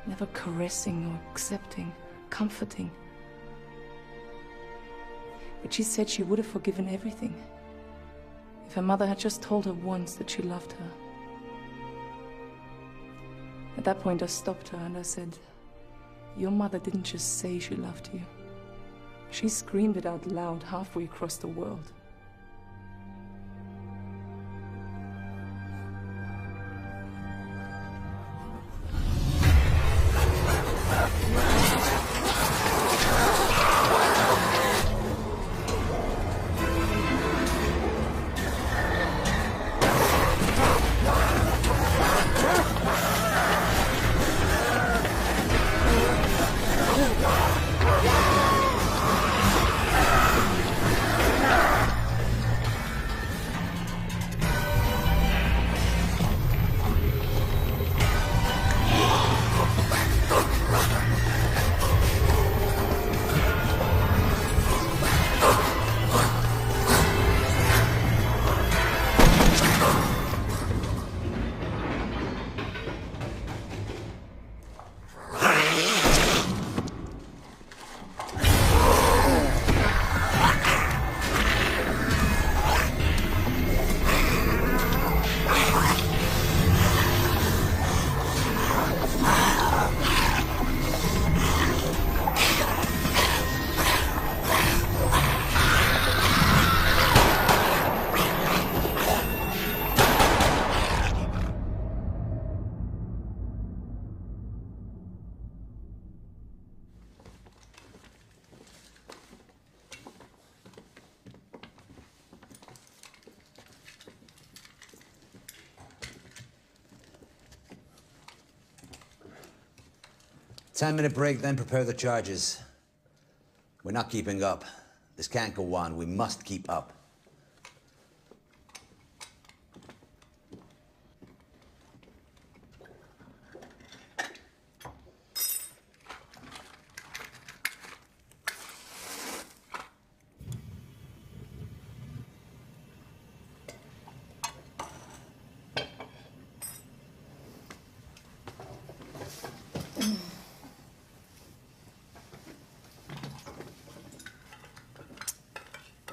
Never caressing or accepting, comforting. But she said she would have forgiven everything if her mother had just told her once that she loved her. At that point, I stopped her and I said, "Your mother didn't just say she loved you. She screamed it out loud halfway across the world." 10-minute break, then prepare the charges. We're not keeping up. This can't go on. We must keep up.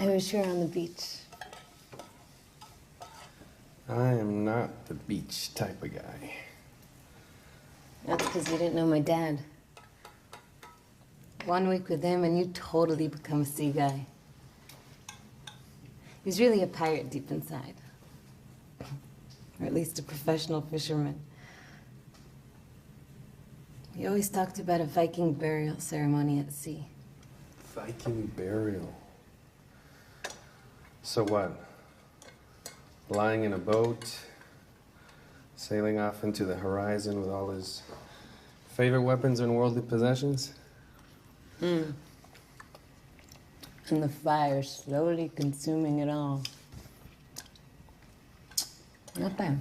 I wish you were on the beach. I am not the beach type of guy. That's because you didn't know my dad. 1 week with him and you totally become a sea guy. He's really a pirate deep inside. Or at least a professional fisherman. He always talked about a Viking burial ceremony at sea. Viking burial. So what? Lying in a boat, sailing off into the horizon with all his favorite weapons and worldly possessions? And the fire slowly consuming it all. Not bad.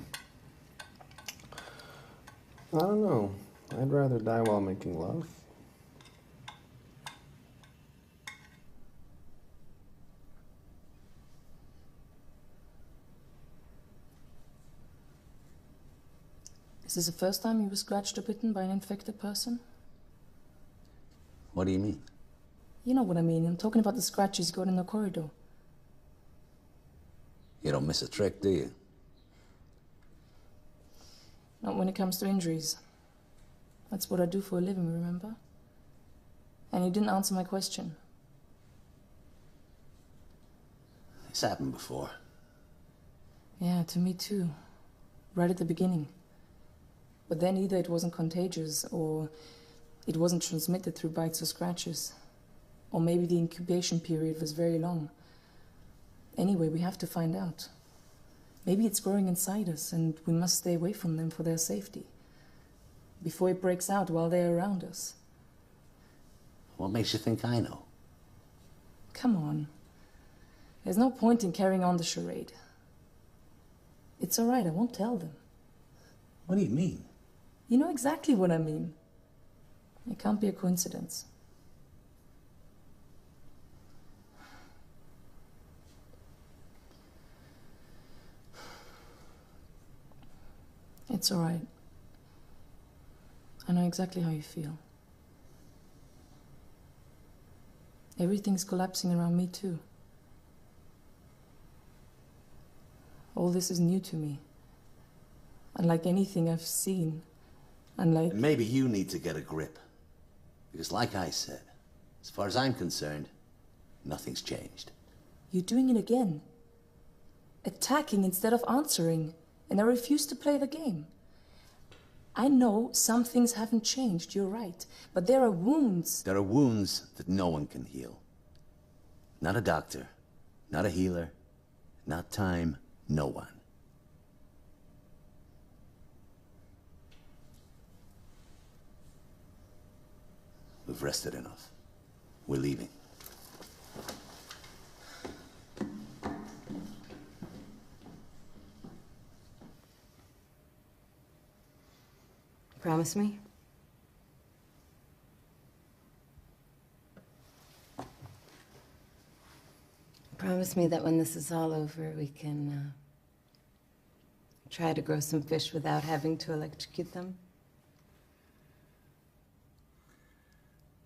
I don't know. I'd rather die while making love. Is this the first time you were scratched or bitten by an infected person? What do you mean? You know what I mean. I'm talking about the scratches you got in the corridor. You don't miss a trick, do you? Not when it comes to injuries. That's what I do for a living, remember? And you didn't answer my question. This happened before. Yeah, to me too. Right at the beginning. But then either it wasn't contagious, or it wasn't transmitted through bites or scratches. Or maybe the incubation period was very long. Anyway, we have to find out. Maybe it's growing inside us, and we must stay away from them for their safety. Before it breaks out while they're around us. What makes you think I know? Come on. There's no point in carrying on the charade. It's all right, I won't tell them. What do you mean? You know exactly what I mean. It can't be a coincidence. It's all right. I know exactly how you feel. Everything's collapsing around me too. All this is new to me. Unlike anything I've seen. Unlike... And maybe you need to get a grip. Because like I said, as far as I'm concerned, nothing's changed. You're doing it again. Attacking instead of answering. And I refuse to play the game. I know some things haven't changed, you're right. But there are wounds. There are wounds that no one can heal. Not a doctor, not a healer, not time, no one. We've rested enough. We're leaving. Promise me? Promise me that when this is all over, we can try to grow some fish without having to electrocute them?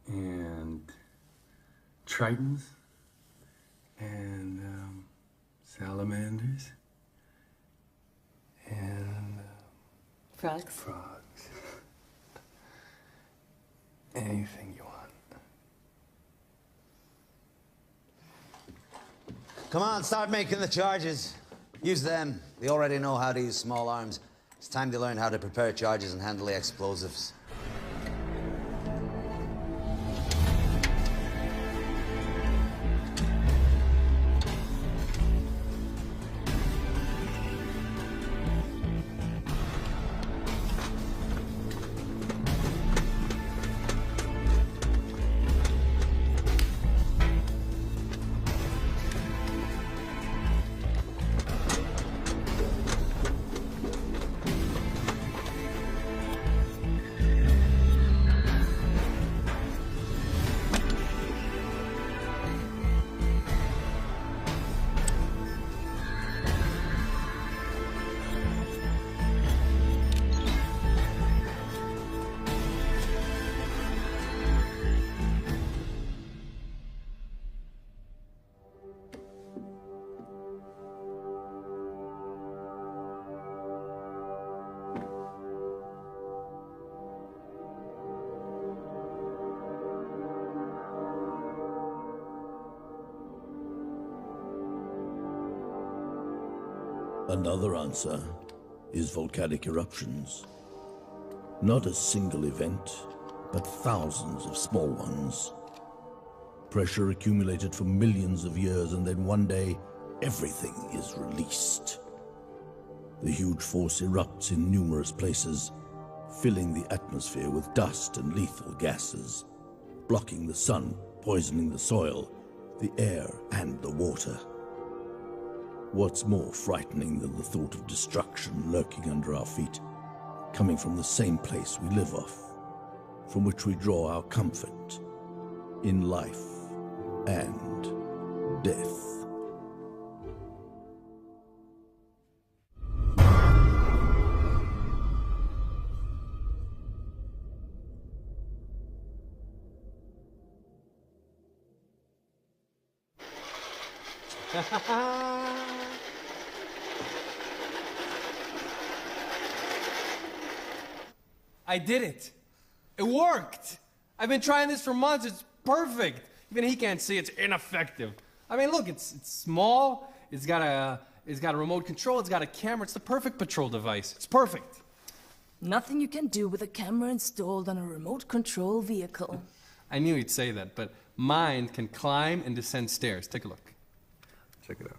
And tritons and salamanders and Frogs? frogs. Anything you want. Come on, start making the charges. Use them. They already know how to use small arms. It's time to learn how to prepare charges and handle the explosives. Another answer is volcanic eruptions. Not a single event, but thousands of small ones. Pressure accumulated for millions of years, and then one day, everything is released. The huge force erupts in numerous places, filling the atmosphere with dust and lethal gases, blocking the sun, poisoning the soil, the air, and the water. What's more frightening than the thought of destruction lurking under our feet, coming from the same place we live off, from which we draw our comfort in life and death. I did it. It worked. I've been trying this for months. It's perfect. Even he can't see it's ineffective. I mean, look, it's small. It's got a remote control. It's got a camera. It's the perfect patrol device. It's perfect. Nothing you can do with a camera installed on a remote control vehicle. I knew he'd say that, but mine can climb and descend stairs. Take a look. Check it out.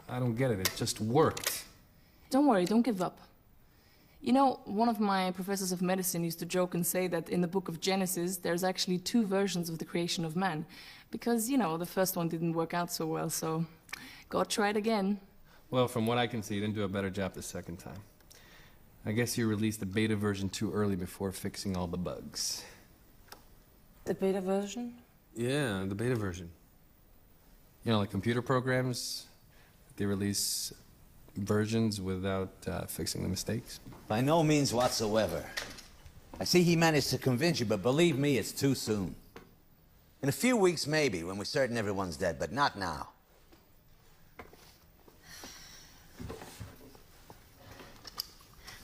I don't get it. It just worked. Don't worry, don't give up. You know, one of my professors of medicine used to joke and say that in the book of Genesis, there's actually 2 versions of the creation of man. Because, you know, the first one didn't work out so well, so God tried again. Well, from what I can see, he didn't do a better job the second time. I guess you released the beta version too early before fixing all the bugs. The beta version? Yeah, the beta version. You know, like computer programs, they release versions without fixing the mistakes. By no means whatsoever. I see he managed to convince you, but believe me, it's too soon. In a few weeks, maybe, when we're certain everyone's dead, but not now.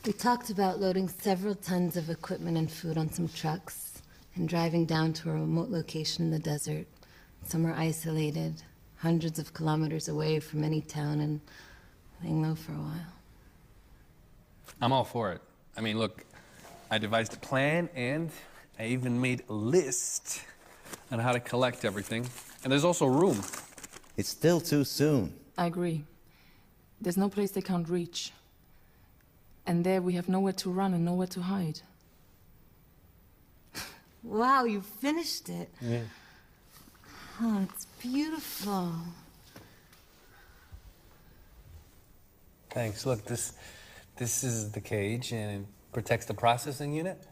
We talked about loading several tons of equipment and food on some trucks and driving down to a remote location in the desert, somewhere isolated, hundreds of kilometers away from any town, and laying low for a while. I'm all for it. I mean, look, I devised a plan and I even made a list on how to collect everything. And there's also room. It's still too soon. I agree. There's no place they can't reach. And there we have nowhere to run and nowhere to hide. Wow, you finished it. Yeah. Oh, it's beautiful. Thanks. Look, this is the cage, and it protects the processing unit.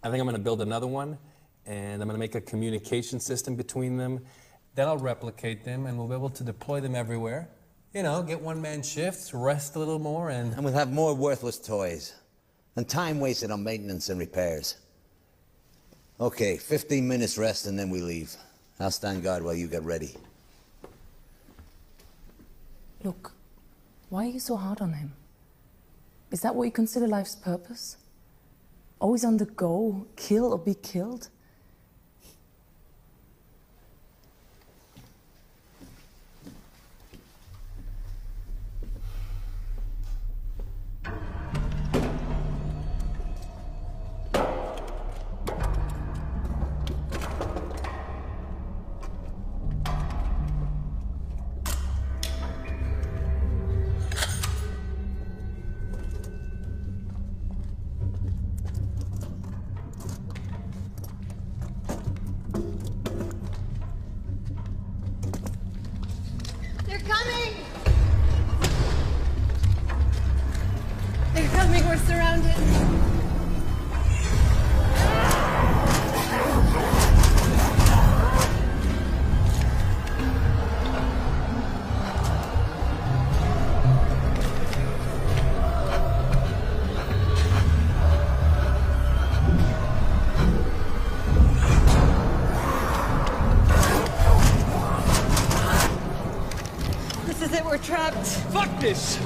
I think I'm going to build another one, and I'm going to make a communication system between them. Then I'll replicate them, and we'll be able to deploy them everywhere. You know, get one-man shifts, rest a little more, and we'll have more worthless toys. And time wasted on maintenance and repairs. Okay, 15 minutes rest, and then we leave. I'll stand guard while you get ready. Look, why are you so hard on him? Is that what you consider life's purpose? Always on the go, kill or be killed? We're surrounded. This is it, we're trapped. fuck this!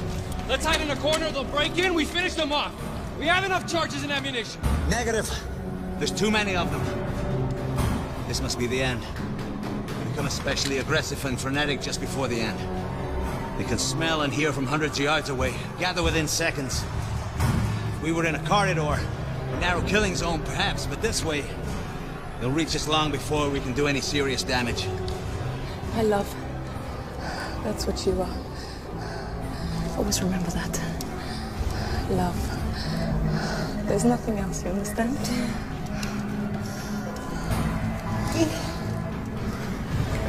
Let's hide in a corner, they'll break in, we finish them off. We have enough charges and ammunition. Negative. There's too many of them. This must be the end. They become especially aggressive and frenetic just before the end. They can smell and hear from hundreds of yards away, gather within seconds. If we were in a corridor, a narrow killing zone perhaps, but this way, they'll reach us long before we can do any serious damage. My love. That's what you are. Always remember that. Love. There's nothing else, you understand?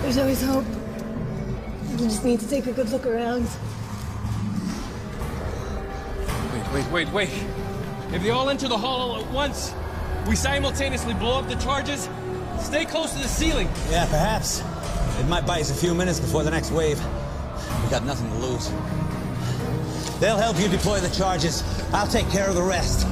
There's always hope. You just need to take a good look around. Wait. If they all enter the hall all at once, we simultaneously blow up the charges, stay close to the ceiling. Yeah, perhaps. It might buy us a few minutes before the next wave. We got nothing to lose. They'll help you deploy the charges. I'll take care of the rest.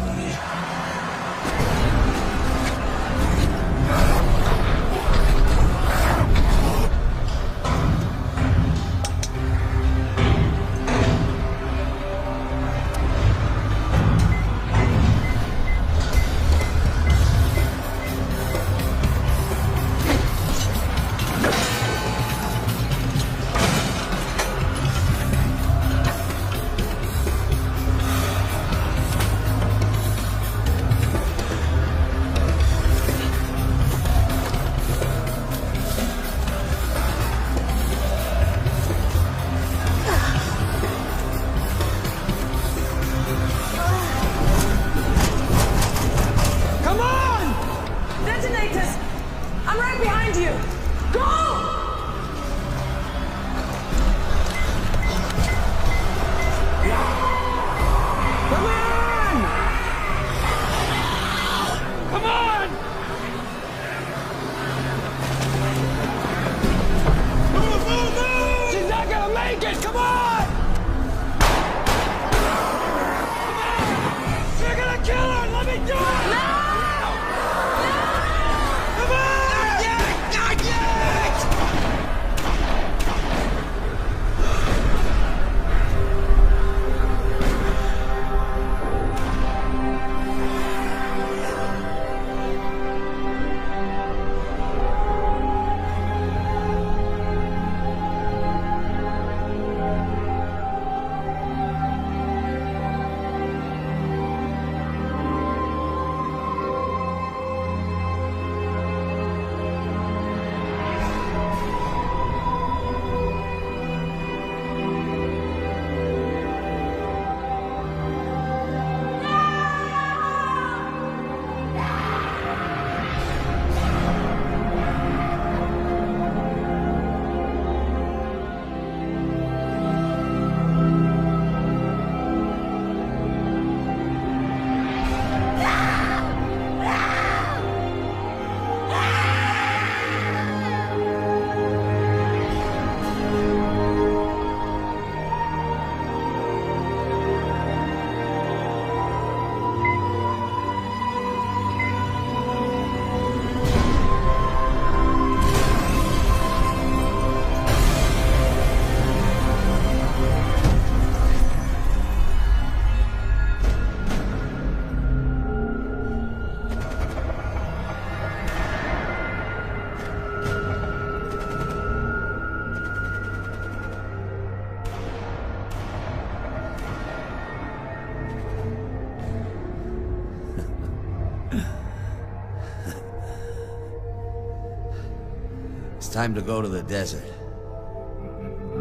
It's time to go to the desert.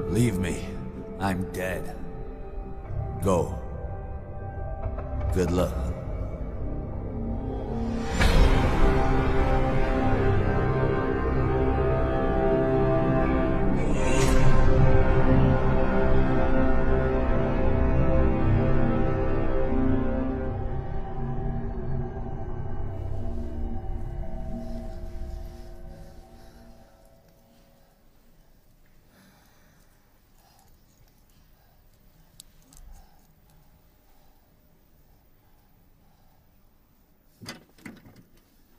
Leave me. I'm dead. Go. Good luck.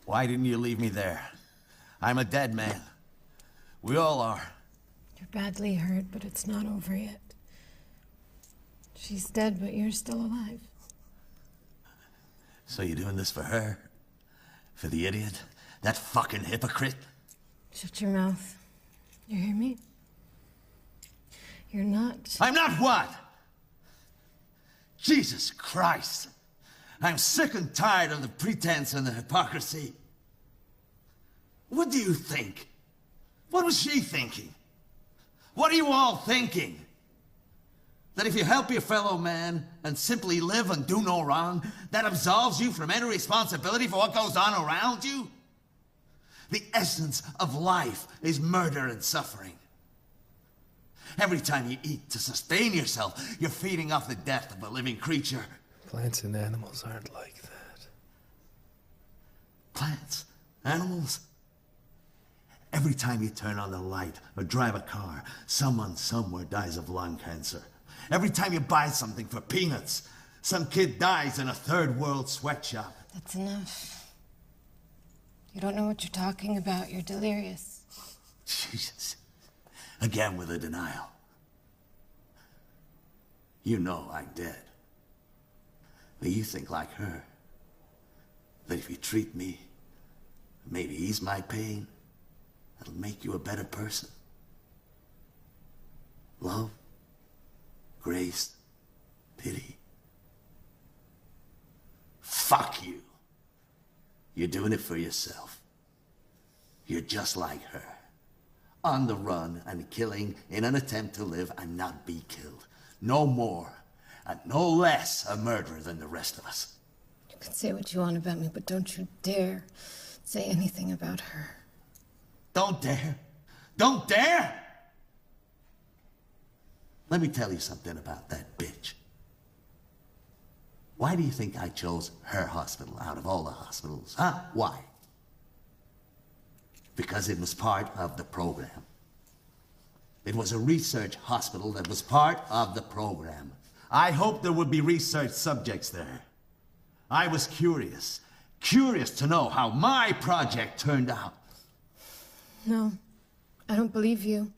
Why didn't you leave me there? I'm a dead man. We all are. You're badly hurt, but it's not over yet. She's dead, but you're still alive. So you're doing this for her? For the idiot? That fucking hypocrite? Shut your mouth. You hear me? You're not... I'm not what? Jesus Christ. I'm sick and tired of the pretense and the hypocrisy. What do you think? What was she thinking? What are you all thinking? That if you help your fellow man and simply live and do no wrong, that absolves you from any responsibility for what goes on around you? The essence of life is murder and suffering. Every time you eat to sustain yourself, you're feeding off the death of a living creature. Plants and animals aren't like that. Plants? Animals? Every time you turn on the light or drive a car, someone somewhere dies of lung cancer. Every time you buy something for peanuts, some kid dies in a third world sweatshop. That's enough. You don't know what you're talking about. You're delirious. Jesus. Again with the denial. You know I'm dead. But you think like her. That if you treat me, maybe ease my pain, it'll make you a better person. Love, grace, pity. Fuck you. You're doing it for yourself. You're just like her. On the run and killing in an attempt to live and not be killed. No more and no less a murderer than the rest of us. You can say what you want about me, but don't you dare say anything about her. Don't dare. Don't dare! Let me tell you something about that bitch. Why do you think I chose her hospital out of all the hospitals, huh? Why? Because it was part of the program. It was a research hospital that was part of the program. I hoped there would be research subjects there. I was curious to know how my project turned out. No, I don't believe you.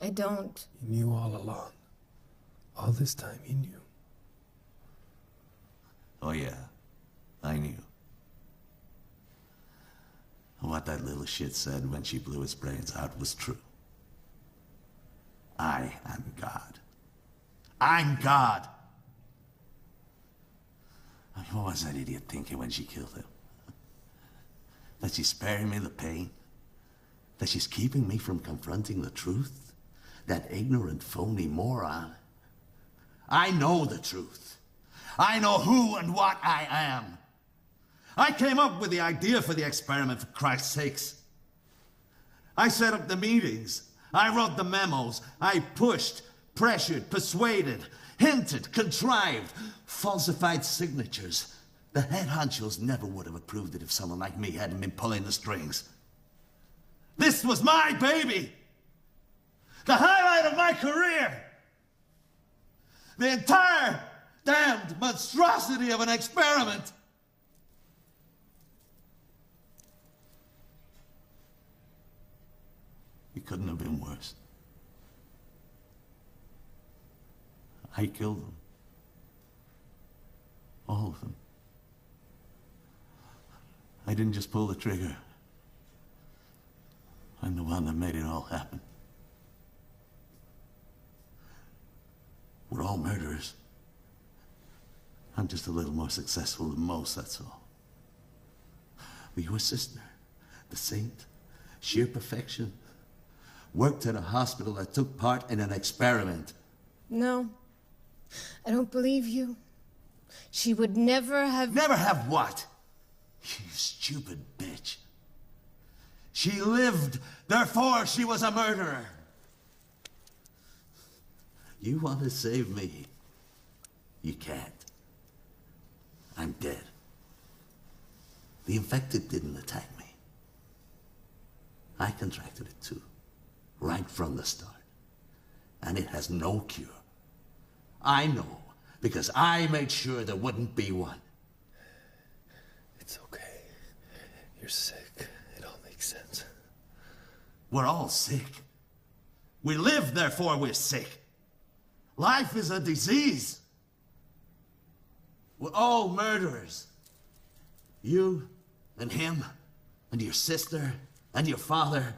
I don't. You knew all along. All this time, you knew. Oh yeah, I knew. What that little shit said when she blew his brains out was true. I am God. I'm God! What was that idiot thinking when she killed him? That she's sparing me the pain? That she's keeping me from confronting the truth? That ignorant, phony moron? I know the truth. I know who and what I am. I came up with the idea for the experiment, for Christ's sakes. I set up the meetings. I wrote the memos. I pushed, pressured, persuaded, hinted, contrived, falsified signatures. The head honchos never would have approved it if someone like me hadn't been pulling the strings. This was my baby! The highlight of my career! The entire damned monstrosity of an experiment! It couldn't have been worse. I killed them. All of them. I didn't just pull the trigger. I'm the one that made it all happen. We're all murderers. I'm just a little more successful than most, that's all. But your sister, the saint, sheer perfection, worked at a hospital that took part in an experiment. No, I don't believe you. She would never have... Never have what? You stupid bitch. She lived, therefore she was a murderer. You want to save me? You can't. I'm dead. The infected didn't attack me. I contracted it too, right from the start. And it has no cure. I know, because I made sure there wouldn't be one. It's okay. You're sick. It all makes sense. We're all sick. We live, therefore we're sick. Life is a disease. We're all murderers. You and him and your sister and your father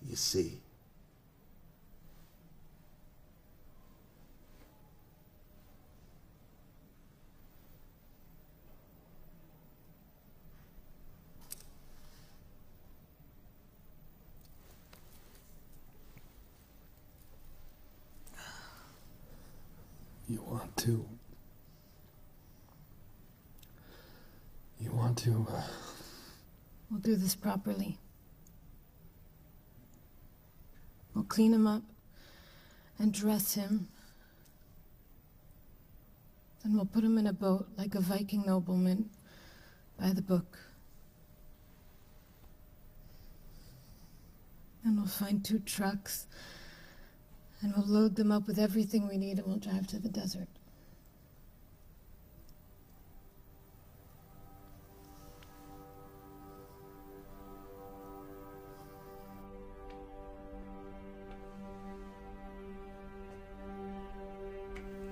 You see, You want to, We'll do this properly. We'll clean him up and dress him. Then we'll put him in a boat like a Viking nobleman by the book. And we'll find 2 trucks and we'll load them up with everything we need and we'll drive to the desert.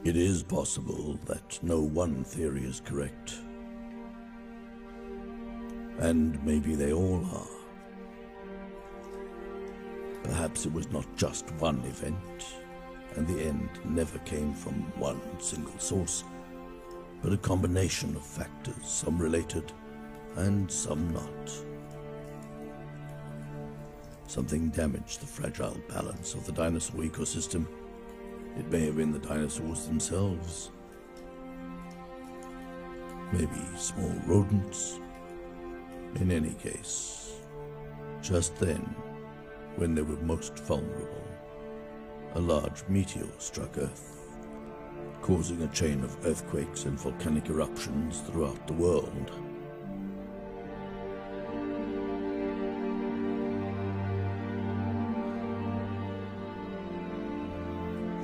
It is possible that no one theory is correct. And maybe they all are. Perhaps it was not just one event, and the end never came from one single source, but a combination of factors, some related and some not. Something damaged the fragile balance of the dinosaur ecosystem. It may have been the dinosaurs themselves. Maybe small rodents. In any case, just then, when they were most vulnerable, a large meteor struck Earth, causing a chain of earthquakes and volcanic eruptions throughout the world.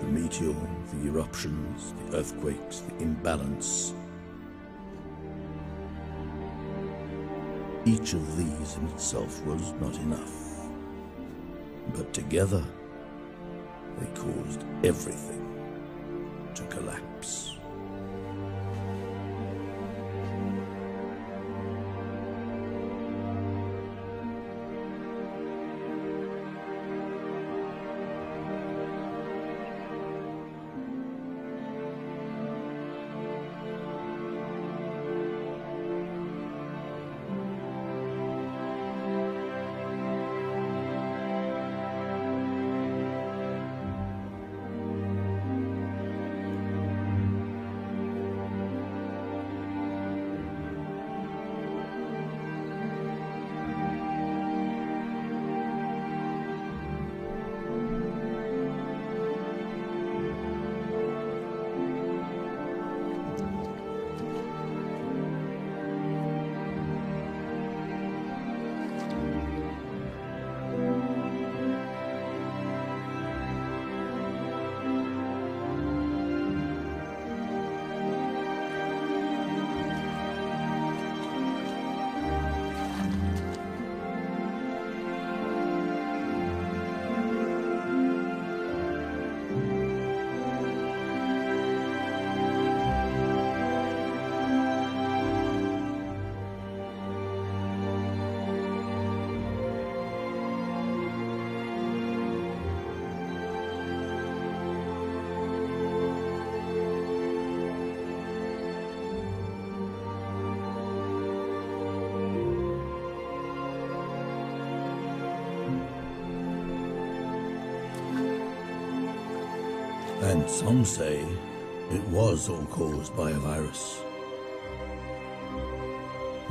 The meteor, the eruptions, the earthquakes, the imbalance. Each of these in itself was not enough. But together, they caused everything to collapse. And some say it was all caused by a virus.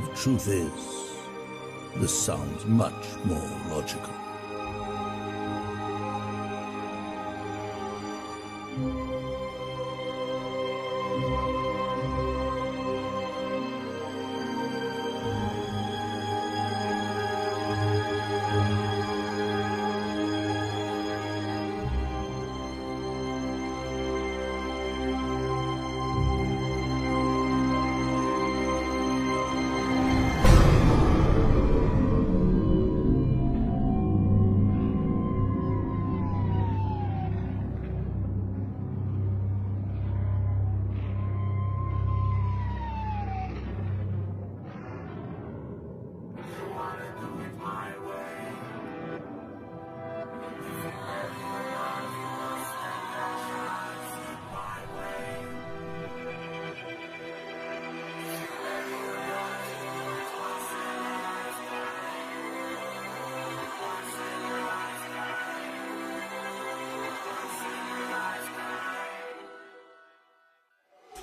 The truth is, this sounds much more logical.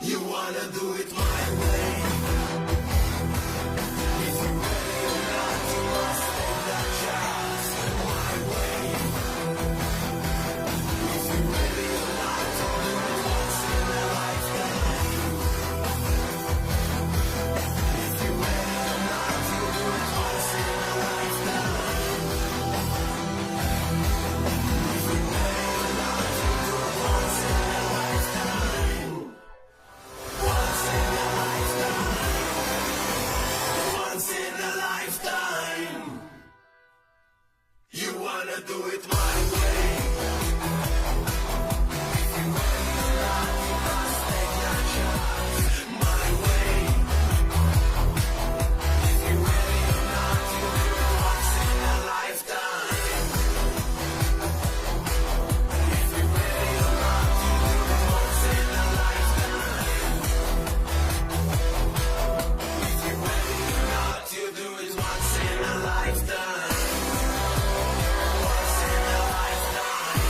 You wanna do it my way. If you're ready or not, you must take that chance. My way. If you're ready or not, you'll do it once in a lifetime. If you're ready or not, you'll do it once in a lifetime. If you're ready or not, you'll do it once in a lifetime. Once in a lifetime. Once in a lifetime. You wanna do it my way. If you're ready or not, you must take that chance. My way. If you're ready or not, you do it once in a lifetime. If you're ready or not, you do it once in a lifetime. If you're ready or not, you do it once in a lifetime. Once in a lifetime.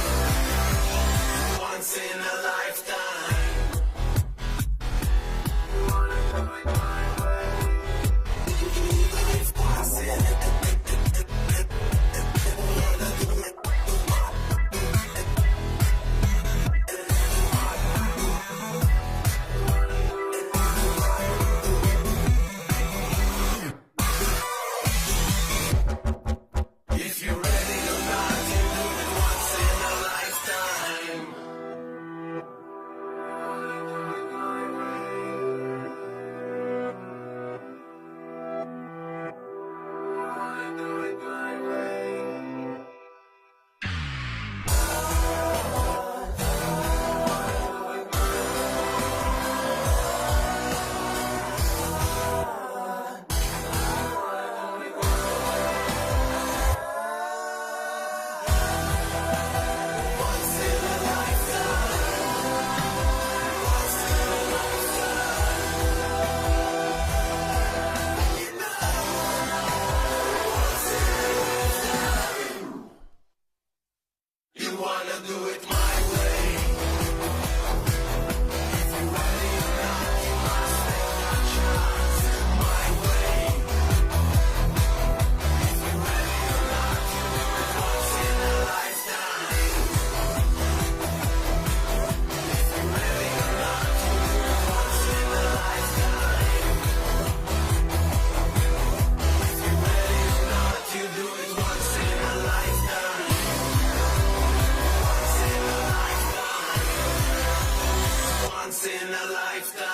Once in a lifetime. You wanna do it my way. Once in a If you're ready or not, you do it once in a lifetime. Do it my way. Once in a lifetime. Once in a lifetime. You wanna do it my way. If you're ready or not, you must take that chance. My way. If you're ready or not, you do it once in a lifetime. If you're ready or not, you do it once in a lifetime. If you're ready or not, you do it once in a lifetime. Once in a lifetime. Once in a lifetime.